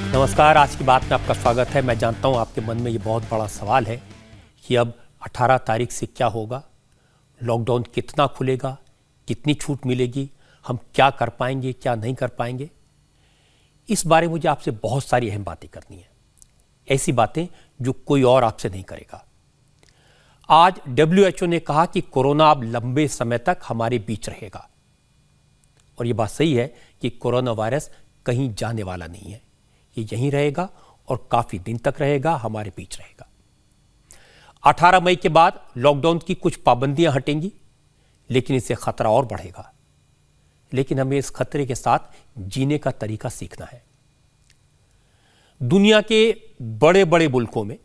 नमस्कार। आज की बात में आपका स्वागत है। मैं जानता हूं आपके मन में ये बहुत बड़ा सवाल है कि अब 18 तारीख से क्या होगा, लॉकडाउन कितना खुलेगा, कितनी छूट मिलेगी, हम क्या कर पाएंगे, क्या नहीं कर पाएंगे। इस बारे में मुझे आपसे बहुत सारी अहम बातें करनी है, ऐसी बातें जो कोई और आपसे नहीं करेगा। आज WHO ने कहा कि कोरोना अब लंबे समय तक हमारे बीच रहेगा, और ये बात सही है कि कोरोना वायरस कहीं जाने वाला नहीं है, ये यहीं रहेगा और काफी दिन तक रहेगा, हमारे बीच रहेगा। 18 मई के बाद लॉकडाउन की कुछ पाबंदियां हटेंगी, लेकिन इससे खतरा और बढ़ेगा। लेकिन हमें इस खतरे के साथ जीने का तरीका सीखना है। दुनिया के बड़े बड़े मुल्कों में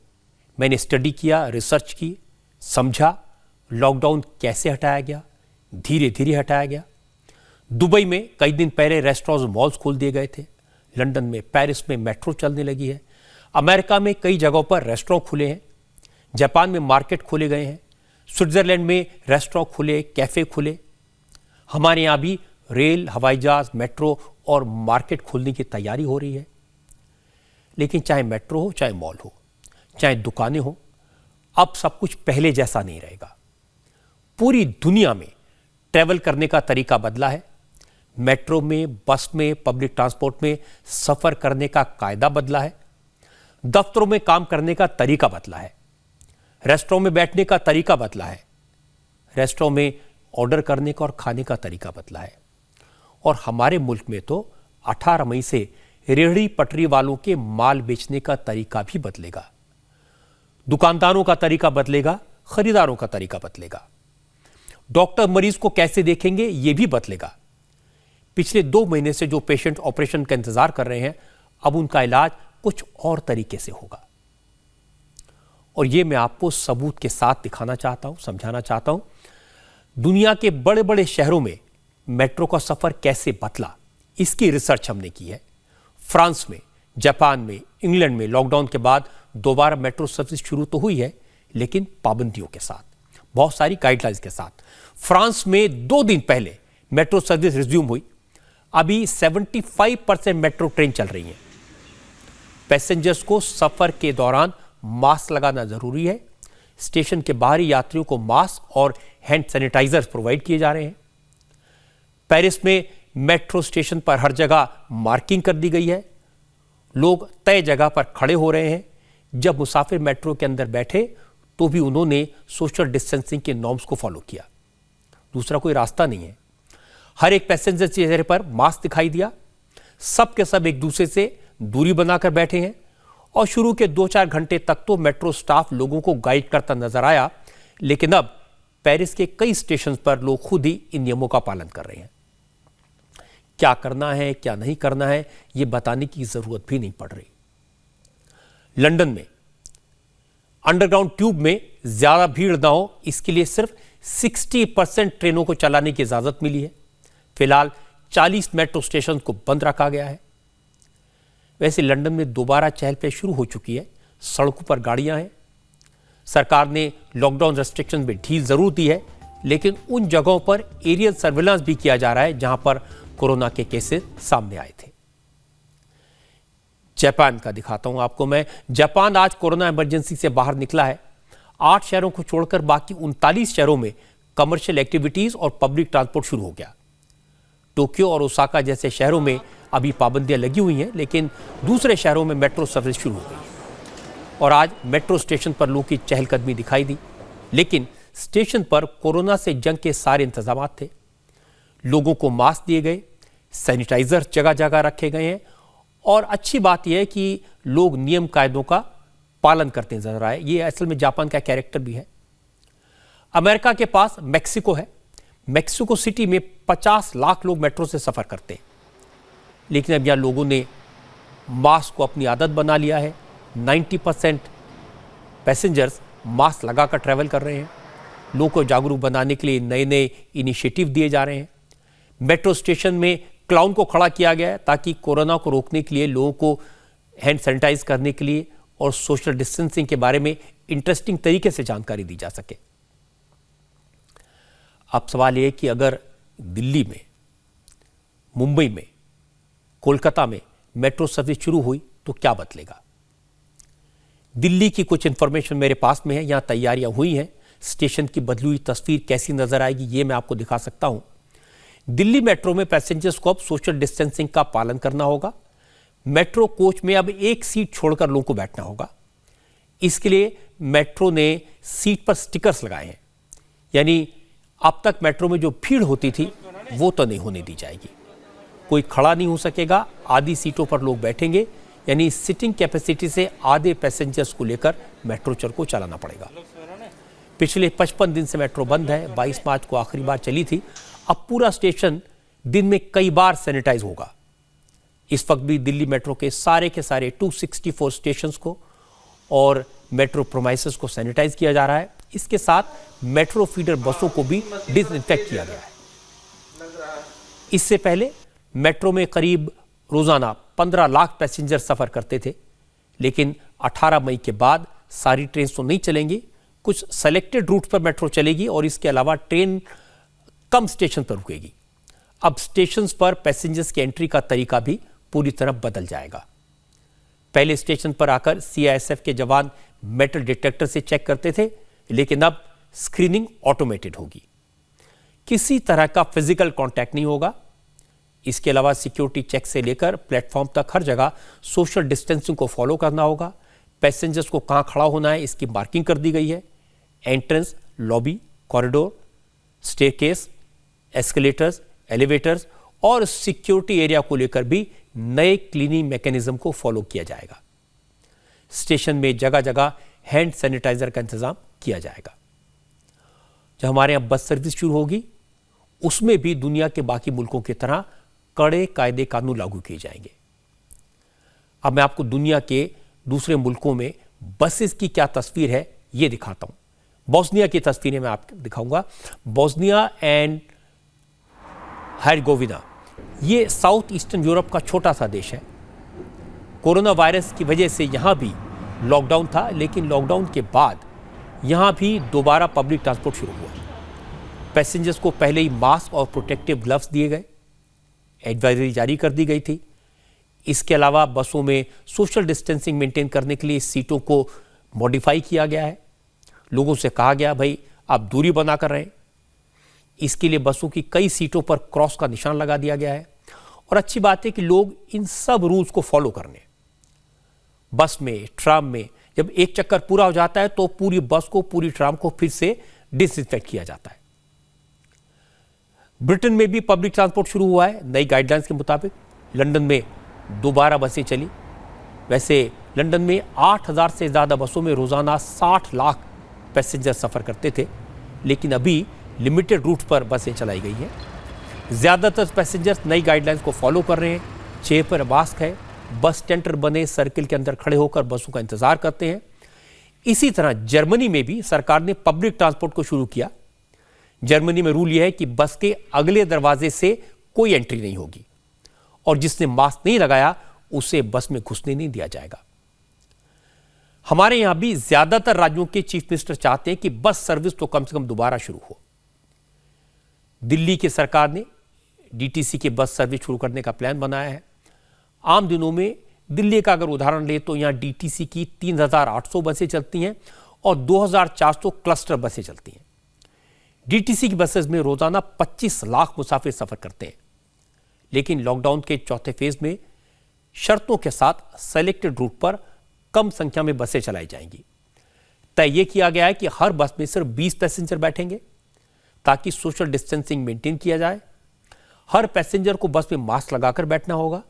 मैंने स्टडी किया, रिसर्च की, समझा लॉकडाउन कैसे हटाया गया, धीरे धीरे हटाया गया। दुबई में कई दिन पहले रेस्टोरेंट्स, मॉल्स खोल दिए गए थे। लंदन में, पेरिस में मेट्रो चलने लगी है। अमेरिका में कई जगहों पर रेस्टोरेंट खुले हैं। जापान में मार्केट खोले गए हैं। स्विट्जरलैंड में रेस्टोरेंट खुले, कैफे खुले। हमारे यहाँ भी रेल, हवाई जहाज, मेट्रो और मार्केट खोलने की तैयारी हो रही है। लेकिन चाहे मेट्रो हो, चाहे मॉल हो, चाहे दुकानें हो, अब सब कुछ पहले जैसा नहीं रहेगा। पूरी दुनिया में ट्रैवल करने का तरीका बदला है। मेट्रो में, बस में, पब्लिक ट्रांसपोर्ट में सफर करने का कायदा बदला है। दफ्तरों में काम करने का तरीका बदला है। रेस्टोरेंट में बैठने का तरीका बदला है। रेस्टोरेंट में ऑर्डर करने का और खाने का तरीका बदला है। और हमारे मुल्क में तो 18 मई से रेहड़ी पटरी वालों के माल बेचने का तरीका भी बदलेगा। दुकानदारों का तरीका बदलेगा, खरीदारों का तरीका बदलेगा। डॉक्टर मरीज को कैसे देखेंगे, यह भी बदलेगा। पिछले 2 महीने से जो पेशेंट ऑपरेशन का इंतजार कर रहे हैं, अब उनका इलाज कुछ और तरीके से होगा। और यह मैं आपको सबूत के साथ दिखाना चाहता हूं, समझाना चाहता हूं। दुनिया के बड़े बड़े शहरों में मेट्रो का सफर कैसे बदला, इसकी रिसर्च हमने की है। फ्रांस में, जापान में, इंग्लैंड में लॉकडाउन के बाद दोबारा मेट्रो सर्विस शुरू तो हुई है, लेकिन पाबंदियों के साथ, बहुत सारी गाइडलाइंस के साथ। फ्रांस में 2 दिन पहले मेट्रो सर्विस रिज्यूम हुई। अभी 75% मेट्रो ट्रेन चल रही हैं। पैसेंजर्स को सफर के दौरान मास्क लगाना जरूरी है। स्टेशन के बाहरी यात्रियों को मास्क और हैंड सैनिटाइजर्स प्रोवाइड किए जा रहे हैं। पेरिस में मेट्रो स्टेशन पर हर जगह मार्किंग कर दी गई है। लोग तय जगह पर खड़े हो रहे हैं। जब मुसाफिर मेट्रो के अंदर बैठे तो भी उन्होंने सोशल डिस्टेंसिंग के नॉर्म्स को फॉलो किया। दूसरा कोई रास्ता नहीं है। हर एक पैसेंजर के चेहरे पर मास्क दिखाई दिया। सब के सब एक दूसरे से दूरी बनाकर बैठे हैं। और शुरू के 2-4 घंटे तक तो मेट्रो स्टाफ लोगों को गाइड करता नजर आया, लेकिन अब पेरिस के कई स्टेशन पर लोग खुद ही इन नियमों का पालन कर रहे हैं। क्या करना है, क्या नहीं करना है, यह बताने की जरूरत भी नहीं पड़ रही। लंदन में अंडरग्राउंड ट्यूब में ज्यादा भीड़ ना हो, इसके लिए सिर्फ 60% ट्रेनों को चलाने की इजाजत मिली है। फिलहाल 40 मेट्रो स्टेशन को बंद रखा गया है। वैसे लंदन में दोबारा चहल पहल शुरू हो चुकी है। सड़कों पर गाड़ियां हैं। सरकार ने लॉकडाउन रेस्ट्रिक्शन में ढील जरूर दी है, लेकिन उन जगहों पर एरियल सर्विलांस भी किया जा रहा है जहां पर कोरोना के केसेस सामने आए थे। जापान का दिखाता हूं आपको मैं। जापान आज कोरोना इमरजेंसी से बाहर निकला है। 8 शहरों को छोड़कर बाकी 39 शहरों में कमर्शियल एक्टिविटीज और पब्लिक ट्रांसपोर्ट शुरू हो गया। टोक्यो और ओसाका जैसे शहरों में अभी पाबंदियां लगी हुई हैं, लेकिन दूसरे शहरों में मेट्रो सर्विस शुरू हो गई। और आज मेट्रो स्टेशन पर लोगों की चहलकदमी दिखाई दी, लेकिन स्टेशन पर कोरोना से जंग के सारे इंतजाम थे। लोगों को मास्क दिए गए, सैनिटाइजर जगह जगह रखे गए हैं। और अच्छी बात यह है कि लोग नियम कायदों का पालन करते नजर आए। ये असल में जापान का कैरेक्टर भी है। अमेरिका के पास मेक्सिको है। मेक्सिको सिटी में 50 लाख लोग मेट्रो से सफर करते हैं, लेकिन अब यहां लोगों ने मास्क को अपनी आदत बना लिया है। 90% पैसेंजर्स मास्क लगाकर ट्रैवल कर रहे हैं। लोगों को जागरूक बनाने के लिए नए नए इनिशिएटिव दिए जा रहे हैं। मेट्रो स्टेशन में क्लाउन को खड़ा किया गया है ताकि कोरोना को रोकने के लिए लोगों को हैंड सैनिटाइज करने के लिए और सोशल डिस्टेंसिंग के बारे में इंटरेस्टिंग तरीके से जानकारी दी जा सके। अब सवाल यह कि अगर दिल्ली में, मुंबई में, कोलकाता में मेट्रो सर्विस शुरू हुई तो क्या बदलेगा। दिल्ली की कुछ इंफॉर्मेशन मेरे पास में है, यहां तैयारियां हुई हैं। स्टेशन की बदली हुई तस्वीर कैसी नजर आएगी ये मैं आपको दिखा सकता हूं। दिल्ली मेट्रो में पैसेंजर्स को अब सोशल डिस्टेंसिंग का पालन करना होगा। मेट्रो कोच में अब एक सीट छोड़कर लोगों को बैठना होगा। इसके लिए मेट्रो ने सीट पर स्टिकर्स लगाए हैं, यानी अब तक मेट्रो में जो भीड़ होती थी वो तो नहीं होने दी जाएगी। कोई खड़ा नहीं हो सकेगा, आधी सीटों पर लोग बैठेंगे, यानी सिटिंग कैपेसिटी से आधे पैसेंजर्स को लेकर मेट्रो को चलाना पड़ेगा। पिछले 55 दिन से मेट्रो बंद है, 22 मार्च को आखिरी बार चली थी। अब पूरा स्टेशन दिन में कई बार सैनिटाइज होगा। इस वक्त भी दिल्ली मेट्रो के सारे 264 स्टेशंस को और मेट्रो प्रोमाइसेस को सैनिटाइज किया जा रहा है। इसके साथ मेट्रो फीडर बसों को भी डिसइंफेक्ट किया गया है। इससे पहले मेट्रो में करीब रोजाना 15 लाख पैसेंजर सफर करते थे, लेकिन 18 मई के बाद सारी ट्रेन तो नहीं चलेंगी। कुछ सेलेक्टेड रूट पर मेट्रो चलेगी और इसके अलावा ट्रेन कम स्टेशन पर रुकेगी। अब स्टेशन पर पैसेंजर्स की एंट्री का तरीका भी पूरी तरह बदल जाएगा। पहले स्टेशन पर आकर सीआईएसएफ के जवान मेटल डिटेक्टर से चेक करते थे, लेकिन अब स्क्रीनिंग ऑटोमेटेड होगी। किसी तरह का फिजिकल कांटेक्ट नहीं होगा। इसके अलावा सिक्योरिटी चेक से लेकर प्लेटफॉर्म तक हर जगह सोशल डिस्टेंसिंग को फॉलो करना होगा। पैसेंजर्स को कहां खड़ा होना है इसकी मार्किंग कर दी गई है। Entrance, lobby, corridor, staircase, escalators, elevators और सिक्योरिटी एरिया को लेकर भी नए क्लीनिंग मैकेनिज्म को फॉलो किया जाएगा। स्टेशन में जगह जगह हैंड सैनिटाइजर का इंतजाम किया जाएगा। जब हमारे यहां बस सर्विस शुरू होगी, उसमें भी दुनिया के बाकी मुल्कों की तरह कड़े कायदे कानून लागू किए जाएंगे। अब मैं आपको दुनिया के दूसरे मुल्कों में बसेस की क्या तस्वीर है यह दिखाता हूं। बोस्निया की तस्वीरें मैं आपको दिखाऊंगा। बोस्निया एंड हर्जेगोविना ये साउथ ईस्टर्न यूरोप का छोटा सा देश है। कोरोना वायरस की वजह से यहां भी लॉकडाउन था, लेकिन लॉकडाउन के बाद यहां भी दोबारा पब्लिक ट्रांसपोर्ट शुरू हुआ। पैसेंजर्स को पहले ही मास्क और प्रोटेक्टिव ग्लव्स दिए गए, एडवाइजरी जारी कर दी गई थी। इसके अलावा बसों में सोशल डिस्टेंसिंग मेंटेन करने के लिए सीटों को मॉडिफाई किया गया है। लोगों से कहा गया भाई आप दूरी बनाकर रहें। इसके लिए बसों की कई सीटों पर क्रॉस का निशान लगा दिया गया है। और अच्छी बात है कि लोग इन सब रूल्स को फॉलो करने। बस में, ट्राम में जब एक चक्कर पूरा हो जाता है तो पूरी बस को, पूरी ट्राम को फिर से डिसइंफेक्ट किया जाता है। ब्रिटेन में भी पब्लिक ट्रांसपोर्ट शुरू हुआ है नई गाइडलाइंस के मुताबिक। लंदन में दोबारा बसें चली। वैसे लंदन में 8000 से ज्यादा बसों में रोजाना 60 लाख पैसेंजर सफर करते थे, लेकिन अभी लिमिटेड रूट पर बसें चलाई गई हैं। ज्यादातर पैसेंजर्स नई गाइडलाइंस को फॉलो कर रहे हैं। चेहरे पर मास्क है, बस टेंटर बने सर्किल के अंदर खड़े होकर बसों का इंतजार करते हैं। इसी तरह जर्मनी में भी सरकार ने पब्लिक ट्रांसपोर्ट को शुरू किया। जर्मनी में रूल यह है कि बस के अगले दरवाजे से कोई एंट्री नहीं होगी और जिसने मास्क नहीं लगाया उसे बस में घुसने नहीं दिया जाएगा। हमारे यहां भी ज्यादातर राज्यों के चीफ मिनिस्टर चाहते हैं कि बस सर्विस तो कम से कम दोबारा शुरू हो। दिल्ली की सरकार ने डीटीसी की बस सर्विस शुरू करने का प्लान बनाया है। आम दिनों में दिल्ली का अगर उदाहरण ले तो यहां डीटीसी की 3800 बसें चलती हैं और 2400 क्लस्टर बसें चलती हैं। डीटीसी की बसेस में रोजाना 25 लाख मुसाफिर सफर करते हैं, लेकिन लॉकडाउन के चौथे फेज में शर्तों के साथ सेलेक्टेड रूट पर कम संख्या में बसें चलाई जाएंगी। तय यह किया गया है कि हर बस में सिर्फ 20 पैसेंजर बैठेंगे ताकि सोशल डिस्टेंसिंग मेंटेन किया जाए। हर पैसेंजर को बस में मास्क लगाकर बैठना होगा।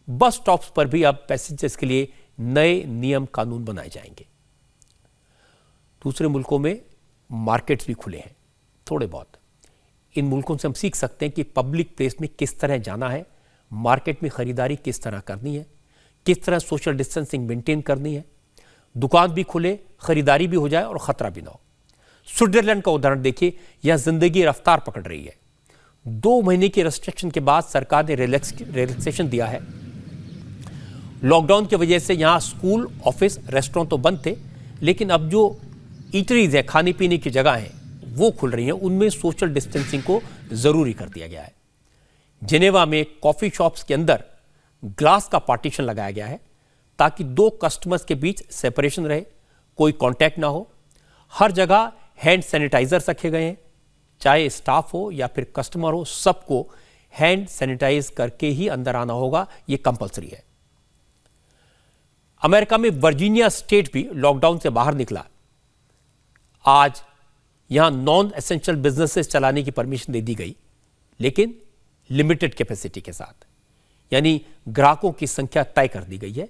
बस स्टॉप्स पर भी अब पैसेंजर्स के लिए नए नियम कानून बनाए जाएंगे। दूसरे मुल्कों में मार्केट्स भी खुले हैं थोड़े बहुत। इन मुल्कों से हम सीख सकते हैं कि पब्लिक प्लेस में किस तरह जाना है, मार्केट में खरीदारी किस तरह करनी है, किस तरह सोशल डिस्टेंसिंग मेंटेन करनी है। दुकान भी खुले, खरीदारी भी हो जाए और खतरा भी ना हो। स्विट्जरलैंड का उदाहरण देखिए, यह जिंदगी रफ्तार पकड़ रही है। 2 महीने के रेस्ट्रिक्शन के बाद सरकार ने रिलैक्सेशन दिया है। लॉकडाउन की वजह से यहां स्कूल, ऑफिस, रेस्टोरेंट तो बंद थे, लेकिन अब जो ईटरीज है, खाने पीने की जगह हैं, वो खुल रही हैं। उनमें सोशल डिस्टेंसिंग को जरूरी कर दिया गया है। जेनेवा में कॉफी शॉप्स के अंदर ग्लास का पार्टीशन लगाया गया है ताकि दो कस्टमर्स के बीच सेपरेशन रहे, कोई कांटेक्ट ना हो। हर जगह हैंड सैनिटाइजर्स रखे गए हैं, चाहे स्टाफ हो या फिर कस्टमर हो, सबको हैंड सैनिटाइज करके ही अंदर आना होगा, यह कंपलसरी है। अमेरिका में वर्जीनिया स्टेट भी लॉकडाउन से बाहर निकला। आज यहां नॉन एसेंशियल बिजनेसेस चलाने की परमिशन दे दी गई, लेकिन लिमिटेड कैपेसिटी के साथ, यानी ग्राहकों की संख्या तय कर दी गई है।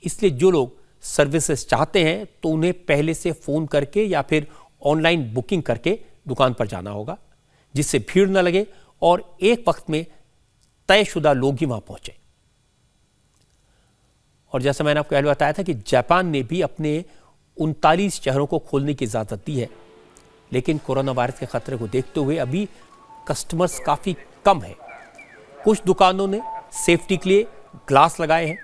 इसलिए जो लोग सर्विसेज चाहते हैं तो उन्हें पहले से फोन करके या फिर ऑनलाइन बुकिंग करके दुकान पर जाना होगा, जिससे भीड़ न लगे और एक वक्त में तयशुदा लोग ही वहां पहुंचे। और जैसा मैंने आपको पहले बताया था कि जापान ने भी अपने 39 शहरों को खोलने की इजाजत दी है, लेकिन कोरोना वायरस के खतरे को देखते हुए अभी कस्टमर्स काफी कम है। कुछ दुकानों ने सेफ्टी के लिए ग्लास लगाए हैं।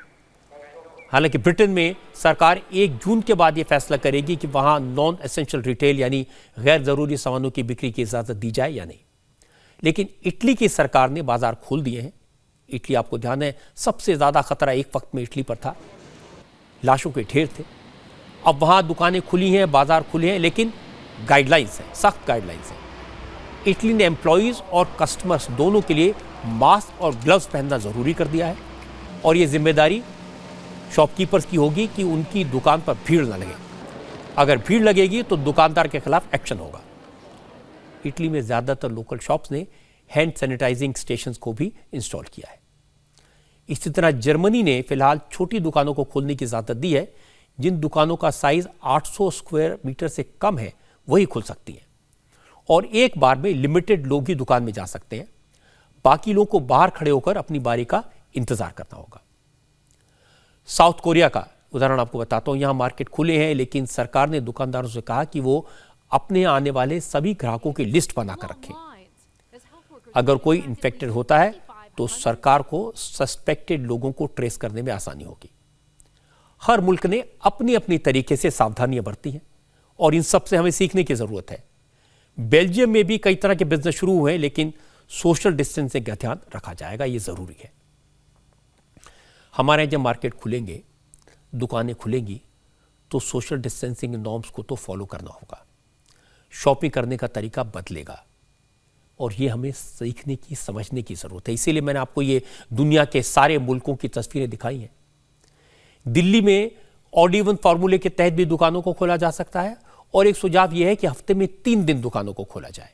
हालांकि ब्रिटेन में सरकार 1 जून के बाद यह फैसला करेगी कि वहां नॉन एसेंशियल रिटेल यानी गैर जरूरी सामानों की बिक्री की इजाजत दी जाए या नहीं। लेकिन इटली की सरकार ने बाजार खोल दिए हैं। इटली, आपको ध्यान है, सबसे ज्यादा खतरा एक वक्त में इटली पर था, लाशों के ढेर थे। अब वहां दुकानें खुली हैं, बाजार खुले हैं, लेकिन गाइडलाइंस है, सख्त गाइडलाइंस है। इटली ने एम्प्लॉयज और कस्टमर्स दोनों के लिए मास्क और ग्लव्स पहनना जरूरी कर दिया है, और यह जिम्मेदारी शॉपकीपर्स की होगी कि उनकी दुकान पर भीड़ न लगे। अगर भीड़ लगेगी तो दुकानदार के खिलाफ एक्शन होगा। इटली में ज्यादातर लोकल शॉप्स ने हैंड सैनिटाइजिंग स्टेशंस को भी इंस्टॉल किया है। इसी तरह जर्मनी ने फिलहाल छोटी दुकानों को खोलने की इजाजत दी है। जिन दुकानों का साइज 800 स्क्वायर मीटर से कम है वही खुल सकती हैं, और एक बार में लिमिटेड लोग ही दुकान में जा सकते हैं। बाकी लोगों को बाहर खड़े होकर अपनी बारी का इंतजार करना होगा। साउथ कोरिया का उदाहरण आपको बताता हूं। यहां मार्केट खुले हैं, लेकिन सरकार ने दुकानदारों से कहा कि वो अपने आने वाले सभी ग्राहकों की लिस्ट बनाकर रखें। अगर कोई इन्फेक्टेड होता है तो सरकार को सस्पेक्टेड लोगों को ट्रेस करने में आसानी होगी। हर मुल्क ने अपनी अपनी तरीके से सावधानियां बरती हैं, और इन सब से हमें सीखने की जरूरत है। बेल्जियम में भी कई तरह के बिजनेस शुरू हुए हैं, लेकिन सोशल डिस्टेंसिंग का ध्यान रखा जाएगा, यह जरूरी है। हमारे यहाँ जब मार्केट खुलेंगे, दुकानें खुलेंगी, तो सोशल डिस्टेंसिंग नॉर्म्स को तो फॉलो करना होगा। शॉपिंग करने का तरीका बदलेगा, और ये हमें सीखने की, समझने की जरूरत है। इसीलिए मैंने आपको ये दुनिया के सारे मुल्कों की तस्वीरें दिखाई हैं। दिल्ली में ऑड इवन फॉर्मूले के तहत भी दुकानों को खोला जा सकता है, और एक सुझाव यह है कि हफ्ते में 3 दिन दुकानों को खोला जाए।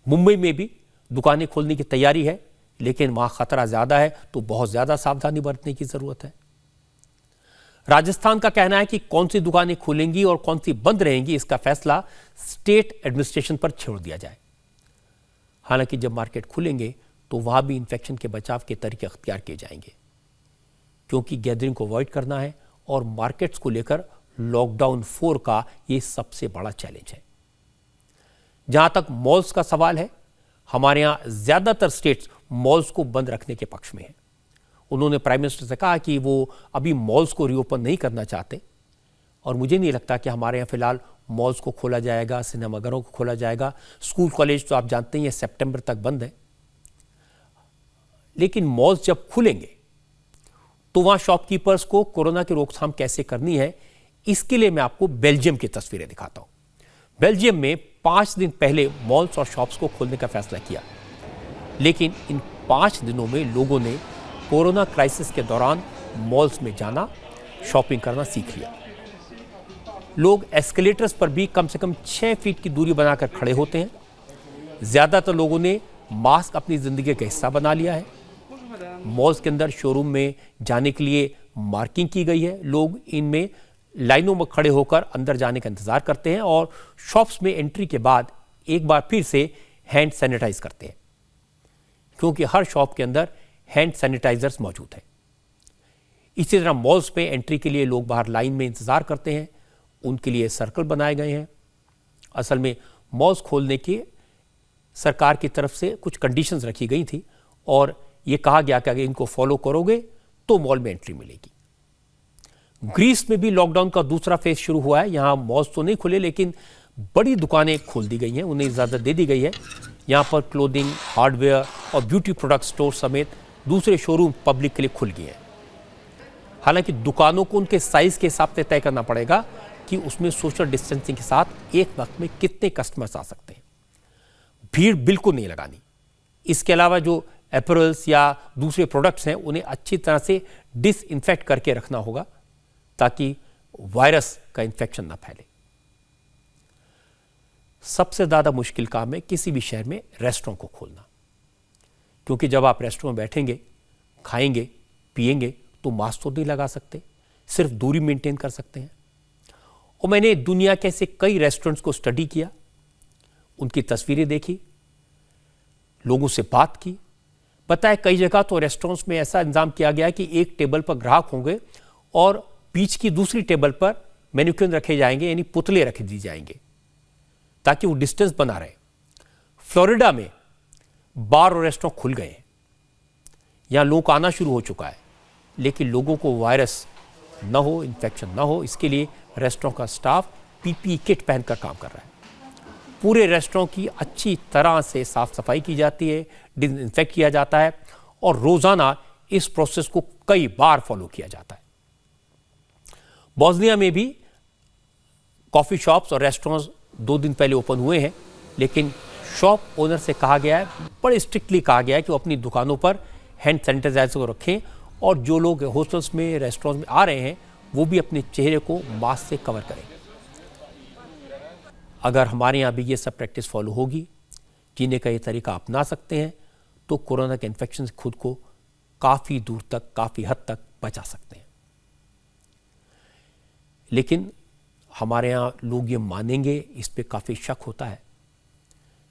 मुंबई में भी दुकानें खोलने की तैयारी है, लेकिन वहां खतरा ज्यादा है, तो बहुत ज्यादा सावधानी बरतने की जरूरत है। राजस्थान का कहना है कि कौन सी दुकानें खुलेंगी और कौन सी बंद रहेंगी, इसका फैसला स्टेट एडमिनिस्ट्रेशन पर छोड़ दिया जाए। हालांकि जब मार्केट खुलेंगे तो वहां भी इंफेक्शन के बचाव के तरीके अख्तियार किए जाएंगे, क्योंकि गैदरिंग को अवॉइड करना है, और मार्केट्स को लेकर लॉकडाउन 4 का यह सबसे बड़ा चैलेंज है। जहां तक मॉल्स का सवाल है, हमारे यहां ज्यादातर स्टेट्स मॉल्स को बंद रखने के पक्ष में हैं। उन्होंने प्राइम मिनिस्टर से कहा कि वो अभी मॉल्स को रीओपन नहीं करना चाहते, और मुझे नहीं लगता कि हमारे यहाँ फिलहाल मॉल्स को खोला जाएगा, सिनेमाघरों को खोला जाएगा। स्कूल कॉलेज तो आप जानते हैं सितंबर तक बंद है। लेकिन मॉल्स जब खुलेंगे तो वहां शॉपकीपर्स को कोरोना की रोकथाम कैसे करनी है, इसके लिए मैं आपको बेल्जियम की तस्वीरें दिखाता हूं। बेल्जियम में 5 दिन पहले मॉल्स और शॉप्स को खोलने का फैसला किया, लेकिन इन 5 दिनों में लोगों ने कोरोना क्राइसिस के दौरान मॉल्स में जाना, शॉपिंग करना सीख लिया। लोग एस्केलेटर्स पर भी कम से कम 6 फीट की दूरी बनाकर खड़े होते हैं। ज्यादातर लोगों ने मास्क अपनी जिंदगी का हिस्सा बना लिया है। मॉल्स के अंदर शोरूम में जाने के लिए मार्किंग की गई है। लोग इनमें लाइनों में खड़े होकर अंदर जाने का इंतजार करते हैं, और शॉप्स में एंट्री के बाद एक बार फिर से हैंड सैनिटाइज करते हैं, क्योंकि हर शॉप के अंदर हैंड सैनिटाइजर्स मौजूद हैं। इसी तरह मॉल्स में एंट्री के लिए लोग बाहर लाइन में इंतजार करते हैं, उनके लिए सर्कल बनाए गए हैं। असल में मॉल्स खोलने की सरकार की तरफ से कुछ कंडीशंस रखी गई थी, और यह कहा गया कि अगर इनको फॉलो करोगे तो मॉल में एंट्री मिलेगी। ग्रीस में भी लॉकडाउन का दूसरा फेज शुरू हुआ है। यहां मॉल्स तो नहीं खुले, लेकिन बड़ी दुकानें खोल दी गई हैं, उन्हें इजाजत दे दी गई है। यहां पर क्लोथिंग, हार्डवेयर और ब्यूटी प्रोडक्ट स्टोर समेत दूसरे शोरूम पब्लिक के लिए खुल गए हैं। हालांकि दुकानों को उनके साइज के हिसाब से तय करना पड़ेगा कि उसमें सोशल डिस्टेंसिंग के साथ एक वक्त में कितने कस्टमर्स आ सकते हैं। भीड़ बिल्कुल नहीं लगानी। इसके अलावा जो अपैरल्स या दूसरे प्रोडक्ट्स हैं उन्हें अच्छी तरह से डिसइंफेक्ट करके रखना होगा ताकि वायरस का इन्फेक्शन ना फैले। सबसे ज्यादा मुश्किल काम है किसी भी शहर में रेस्टोरेंट को खोलना, क्योंकि जब आप रेस्टोरेंट में बैठेंगे, खाएंगे, पिएंगे तो मास्क तो नहीं लगा सकते, सिर्फ दूरी मेंटेन कर सकते हैं। और मैंने दुनिया के ऐसे कई रेस्टोरेंट्स को स्टडी किया, उनकी तस्वीरें देखी, लोगों से बात की। पता है कई जगह तो रेस्टोरेंट्स में ऐसा इंतजाम किया गया कि एक टेबल पर ग्राहक होंगे और बीच की दूसरी टेबल पर मैनिक्विन रखे जाएंगे, यानी पुतले रखे दिए जाएंगे ताकि वो डिस्टेंस बना रहे। फ्लोरिडा में बार और रेस्टोरेंट खुल गए हैं, यहां लोगों का आना शुरू हो चुका है, लेकिन लोगों को वायरस ना हो, इन्फेक्शन ना हो, इसके लिए रेस्टोरेंट का स्टाफ पीपीई किट पहनकर काम कर रहा है। पूरे रेस्टोरेंट की अच्छी तरह से साफ सफाई की जाती है, डिसइंफेक्ट किया जाता है और रोजाना इस प्रोसेस को कई बार फॉलो किया जाता है। बोस्निया में भी कॉफी शॉप्स और रेस्टोरेंट्स 2 दिन पहले ओपन हुए हैं, लेकिन शॉप ओनर से कहा गया है, बड़े स्ट्रिक्टली कहा गया है कि वो अपनी दुकानों पर हैंड सैनिटाइजर को रखें और जो लोग होटल्स में, रेस्टोरेंट्स में आ रहे हैं वो भी अपने चेहरे को मास्क से कवर करें। अगर हमारे यहाँ भी ये सब प्रैक्टिस फॉलो होगी, जीने का ये तरीका अपना सकते हैं, तो कोरोना के इन्फेक्शन से खुद को काफ़ी दूर तक, काफ़ी हद तक बचा सकते हैं। लेकिन हमारे यहाँ लोग ये मानेंगे, इस पे काफ़ी शक होता है।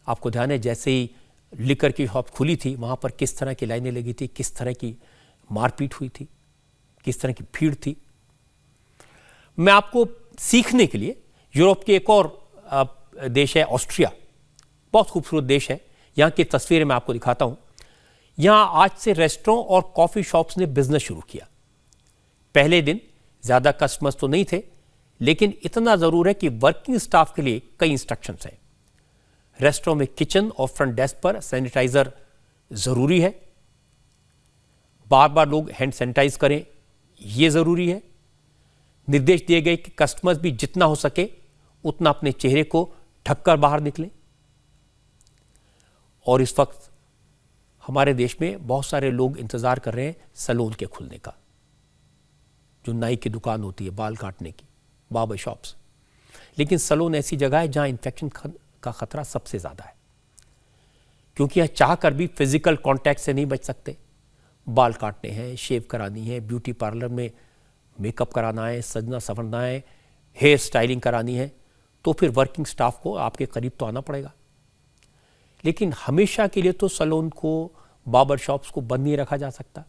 आपको ध्यान है जैसे ही लिकर की शॉप खुली थी वहाँ पर किस तरह की लाइनें लगी थी, किस तरह की मारपीट हुई थी, किस तरह की भीड़ थी। मैं आपको सीखने के लिए यूरोप के एक और देश है ऑस्ट्रिया, बहुत खूबसूरत देश है, यहाँ की तस्वीरें मैं आपको दिखाता हूँ। यहाँ आज से रेस्टोरेंट और कॉफ़ी शॉप्स ने बिजनेस शुरू किया। पहले दिन ज़्यादा कस्टमर्स तो नहीं थे, लेकिन इतना ज़रूर है कि वर्किंग स्टाफ के लिए कई इंस्ट्रक्शंस हैं। रेस्टोरेंट में किचन और फ्रंट डेस्क पर सैनिटाइज़र ज़रूरी है, बार बार लोग हैंड सैनिटाइज करें, ये ज़रूरी है। निर्देश दिए गए कि कस्टमर्स भी जितना हो सके उतना अपने चेहरे को ढककर बाहर निकलें। और इस वक्त हमारे देश में बहुत सारे लोग इंतज़ार कर रहे हैं सैलून के खुलने का, जो नाई की दुकान होती है, बाल काटने की, बार्बर शॉप्स। लेकिन सैलून ऐसी जगह है जहां इन्फेक्शन का खतरा सबसे ज़्यादा है, क्योंकि यह चाह कर भी फिजिकल कांटेक्ट से नहीं बच सकते। बाल काटने हैं, शेव करानी है, ब्यूटी पार्लर में मेकअप कराना है, सजना संवरना है, हेयर स्टाइलिंग करानी है, तो फिर वर्किंग स्टाफ को आपके करीब तो आना पड़ेगा। लेकिन हमेशा के लिए तो सैलून को, बार्बर शॉप्स को बंद नहीं रखा जा सकता।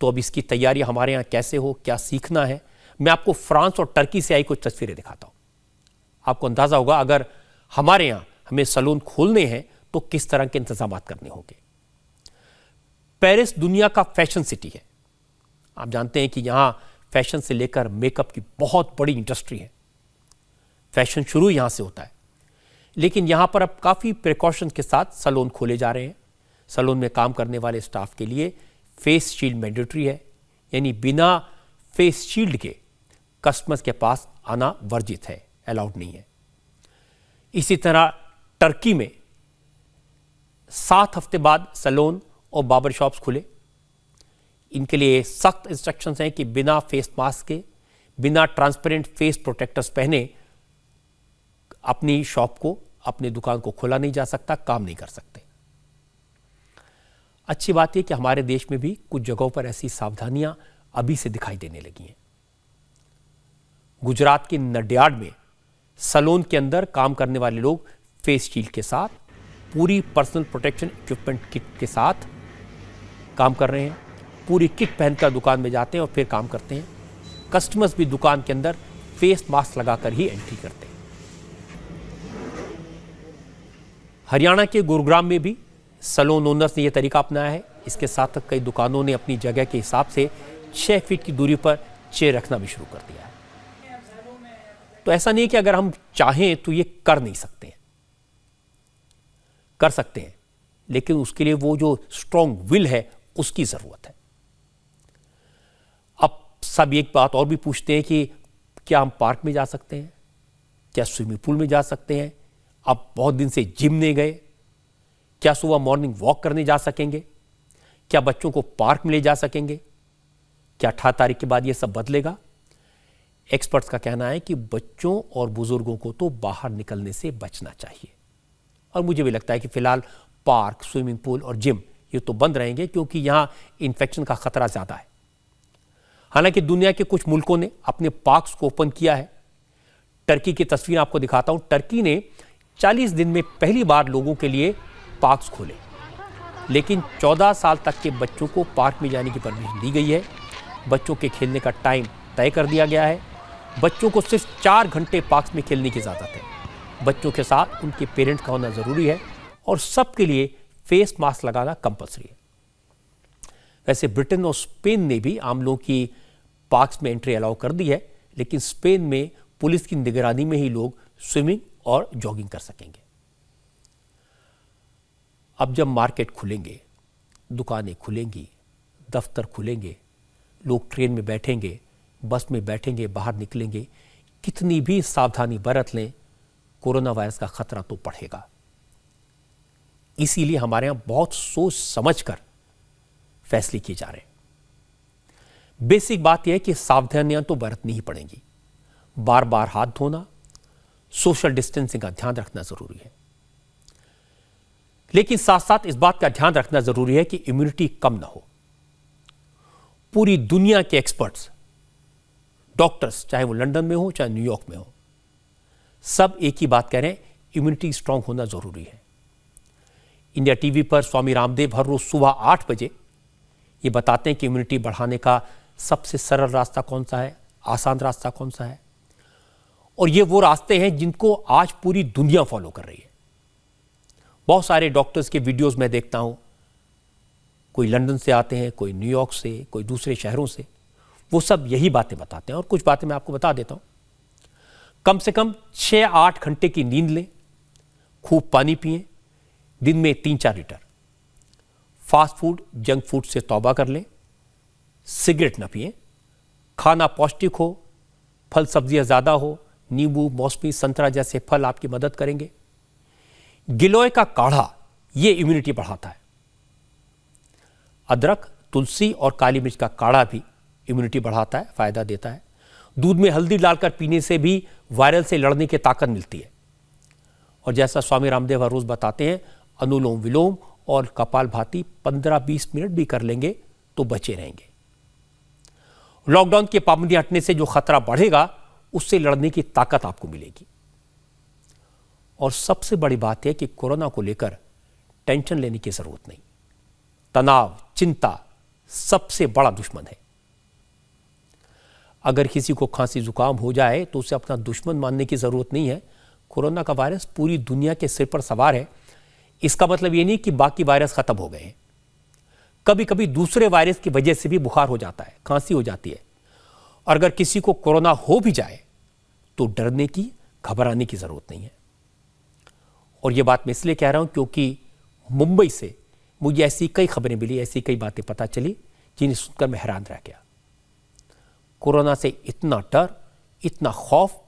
तो अब इसकी तैयारी हमारे यहाँ कैसे हो, क्या सीखना है, मैं आपको फ्रांस और टर्की से आई कुछ तस्वीरें दिखाता हूँ। आपको अंदाजा होगा अगर हमारे यहाँ हमें सैलून खोलने हैं तो किस तरह के इंतजाम करने होंगे। पेरिस दुनिया का फैशन सिटी है। आप जानते हैं कि यहाँ फैशन से लेकर मेकअप की बहुत बड़ी इंडस्ट्री है। फैशन शुरू यहाँ से होता है, लेकिन यहाँ पर अब काफ़ी प्रिकॉशन के साथ सैलून खोले जा रहे हैं। सैलून में काम करने वाले स्टाफ के लिए फेस शील्ड मैंडेटरी है, यानी बिना फेस शील्ड के कस्टमर्स के पास आना वर्जित है, अलाउड नहीं है। इसी तरह टर्की में 7 हफ्ते बाद सैलून और बार्बर शॉप्स खुले। इनके लिए सख्त इंस्ट्रक्शंस हैं कि बिना फेस मास्क के, बिना ट्रांसपेरेंट फेस प्रोटेक्टर्स पहने अपनी शॉप को, अपनी दुकान को खोला नहीं जा सकता, काम नहीं कर सकते। अच्छी बात यह कि हमारे देश में भी कुछ जगहों पर ऐसी सावधानियां अभी से दिखाई देने लगी हैं। गुजरात के नडियाड में सैलून के अंदर काम करने वाले लोग फेस शील्ड के साथ, पूरी पर्सनल प्रोटेक्शन इक्विपमेंट किट के साथ काम कर रहे हैं। पूरी किट पहनकर दुकान में जाते हैं और फिर काम करते हैं। कस्टमर्स भी दुकान के अंदर फेस मास्क लगाकर ही एंट्री करते हैं। हरियाणा के गुरुग्राम में भी सैलून ओनर्स ने यह तरीका अपनाया है। इसके साथ कई दुकानों ने अपनी जगह के हिसाब से 6 फीट की दूरी पर चेयर रखना भी शुरू कर दिया है। तो ऐसा नहीं है कि अगर हम चाहें तो ये कर नहीं सकते हैं, कर सकते हैं, लेकिन उसके लिए वो जो स्ट्रॉन्ग विल है उसकी जरूरत है। सब एक बात और भी पूछते हैं कि क्या हम पार्क में जा सकते हैं, क्या स्विमिंग पूल में जा सकते हैं, अब बहुत दिन से जिम नहीं गए, क्या सुबह मॉर्निंग वॉक करने जा सकेंगे, क्या बच्चों को पार्क में ले जा सकेंगे, क्या 18 तारीख के बाद ये सब बदलेगा? एक्सपर्ट्स का कहना है कि बच्चों और बुजुर्गों को तो बाहर निकलने से बचना चाहिए। और मुझे भी लगता है कि फिलहाल पार्क, स्विमिंग पूल और जिम ये तो बंद रहेंगे क्योंकि यहां इन्फेक्शन का खतरा ज्यादा है। हालांकि दुनिया के कुछ मुल्कों ने अपने पार्क्स को ओपन किया है। टर्की की तस्वीर आपको दिखाता हूं। टर्की ने 40 दिन में पहली बार लोगों के लिए पार्क्स खोले, लेकिन 14 साल तक के बच्चों को पार्क में जाने की परमिशन दी गई है। बच्चों के खेलने का टाइम तय कर दिया गया है। बच्चों को सिर्फ 4 घंटे पार्क में खेलने की इजाजत है। बच्चों के साथ उनके पेरेंट्स का होना जरूरी है और सबके लिए फेस मास्क लगाना कंपलसरी है। वैसे ब्रिटेन और स्पेन ने भी आम लोगों की पार्क्स में एंट्री अलाउ कर दी है, लेकिन स्पेन में पुलिस की निगरानी में ही लोग स्विमिंग और जॉगिंग कर सकेंगे। अब जब मार्केट खुलेंगे, दुकानें खुलेंगी, दफ्तर खुलेंगे, लोग ट्रेन में बैठेंगे, बस में बैठेंगे, बाहर निकलेंगे, कितनी भी सावधानी बरत लें, कोरोना वायरस का खतरा तो बढ़ेगा। इसीलिए हमारे यहां बहुत सोच समझकर फैसले किए जा रहे हैं। बेसिक बात यह है कि सावधानियां तो बरतनी ही पड़ेंगी। बार बार हाथ धोना, सोशल डिस्टेंसिंग का ध्यान रखना जरूरी है, लेकिन साथ साथ इस बात का ध्यान रखना जरूरी है कि इम्यूनिटी कम ना हो। पूरी दुनिया के एक्सपर्ट्स, डॉक्टर्स, चाहे वो लंदन में हो चाहे न्यूयॉर्क में हो, सब एक ही बात कह रहे हैं, इम्यूनिटी स्ट्रांग होना जरूरी है। इंडिया टीवी पर स्वामी रामदेव हर रोज सुबह 8 बजे ये बताते हैं कि इम्यूनिटी बढ़ाने का सबसे सरल रास्ता कौन सा है, आसान रास्ता कौन सा है। और ये वो रास्ते हैं जिनको आज पूरी दुनिया फॉलो कर रही है। बहुत सारे डॉक्टर्स के वीडियोस मैं देखता हूं, कोई लंदन से आते हैं, कोई न्यूयॉर्क से, कोई दूसरे शहरों से, वो सब यही बातें बताते हैं। और कुछ बातें मैं आपको बता देता हूं। कम से कम 6-8 घंटे की नींद लें, खूब पानी पिएं, दिन में 3-4 litre, fast food, junk food से तौबा कर लें, सिगरेट न पिएं, खाना पौष्टिक हो, फल सब्जियां ज्यादा हो, नींबू, मौसमी, संतरा जैसे फल आपकी मदद करेंगे। गिलोय का काढ़ा ये इम्यूनिटी बढ़ाता है। अदरक, तुलसी और काली मिर्च का काढ़ा भी इम्यूनिटी बढ़ाता है, फायदा देता है। दूध में हल्दी डालकर पीने से भी वायरल से लड़ने की ताकत मिलती है। और जैसा स्वामी रामदेव हर रोज बताते हैं, अनुलोम विलोम और कपालभाति 15-20 मिनट भी कर लेंगे तो बचे रहेंगे। लॉकडाउन की पाबंदियां हटने से जो खतरा बढ़ेगा, उससे लड़ने की ताकत आपको मिलेगी। और सबसे बड़ी बात यह कि कोरोना को लेकर टेंशन लेने की जरूरत नहीं। तनाव, चिंता सबसे बड़ा दुश्मन है। अगर किसी को खांसी जुकाम हो जाए तो उसे अपना दुश्मन मानने की जरूरत नहीं है। कोरोना का वायरस पूरी दुनिया के सिर पर सवार है। इसका मतलब यह नहीं कि बाकी वायरस खत्म हो गए हैं। कभी कभी दूसरे वायरस की वजह से भी बुखार हो जाता है, खांसी हो जाती है। और अगर किसी को कोरोना हो भी जाए तो डरने की, घबराने की जरूरत नहीं है। और यह बात मैं इसलिए कह रहा हूं क्योंकि मुंबई से मुझे ऐसी कई खबरें मिली, ऐसी कई बातें पता चली जिन्हें सुनकर मैं हैरान रह गया। कोरोना से इतना डर, इतना खौफ,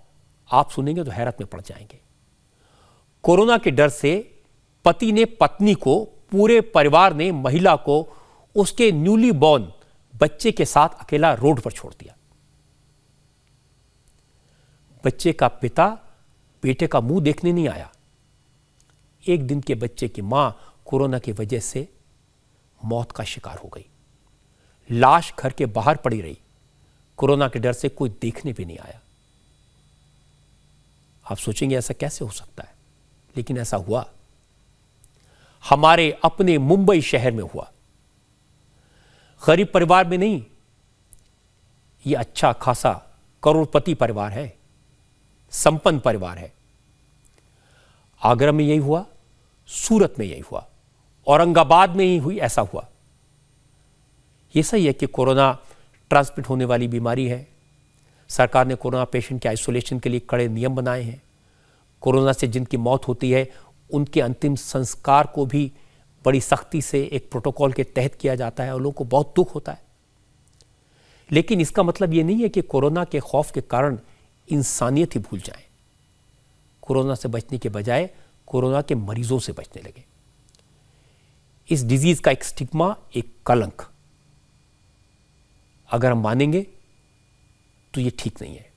आप सुनेंगे तो हैरत में पड़ जाएंगे। कोरोना के डर से पति ने पत्नी को, पूरे परिवार ने महिला को उसके न्यूली बॉर्न बच्चे के साथ अकेला रोड पर छोड़ दिया। बच्चे का पिता बेटे का मुंह देखने नहीं आया। 1 दिन के बच्चे की मां कोरोना की वजह से मौत का शिकार हो गई। लाश घर के बाहर पड़ी रही। कोरोना के डर से कोई देखने भी नहीं आया। आप सोचेंगे ऐसा कैसे हो सकता है, लेकिन ऐसा हुआ। हमारे अपने मुंबई शहर में हुआ। गरीब परिवार में नहीं, यह अच्छा खासा करोड़पति परिवार है, संपन्न परिवार है। आगरा में यही हुआ, सूरत में यही हुआ, औरंगाबाद में ही हुई, ऐसा हुआ। यह सही है कि कोरोना ट्रांसमिट होने वाली बीमारी है। सरकार ने कोरोना पेशेंट के आइसोलेशन के लिए कड़े नियम बनाए हैं। कोरोना से जिनकी मौत होती है उनके अंतिम संस्कार को भी बड़ी सख्ती से एक प्रोटोकॉल के तहत किया जाता है और लोगों को बहुत दुख होता है। लेकिन इसका मतलब ये नहीं है कि कोरोना के खौफ के कारण इंसानियत ही भूल जाएं। कोरोना से बचने के बजाय कोरोना के मरीजों से बचने लगे। इस डिजीज का एक स्टिग्मा, एक कलंक, अगर हम मानेंगे तो ये ठीक नहीं है।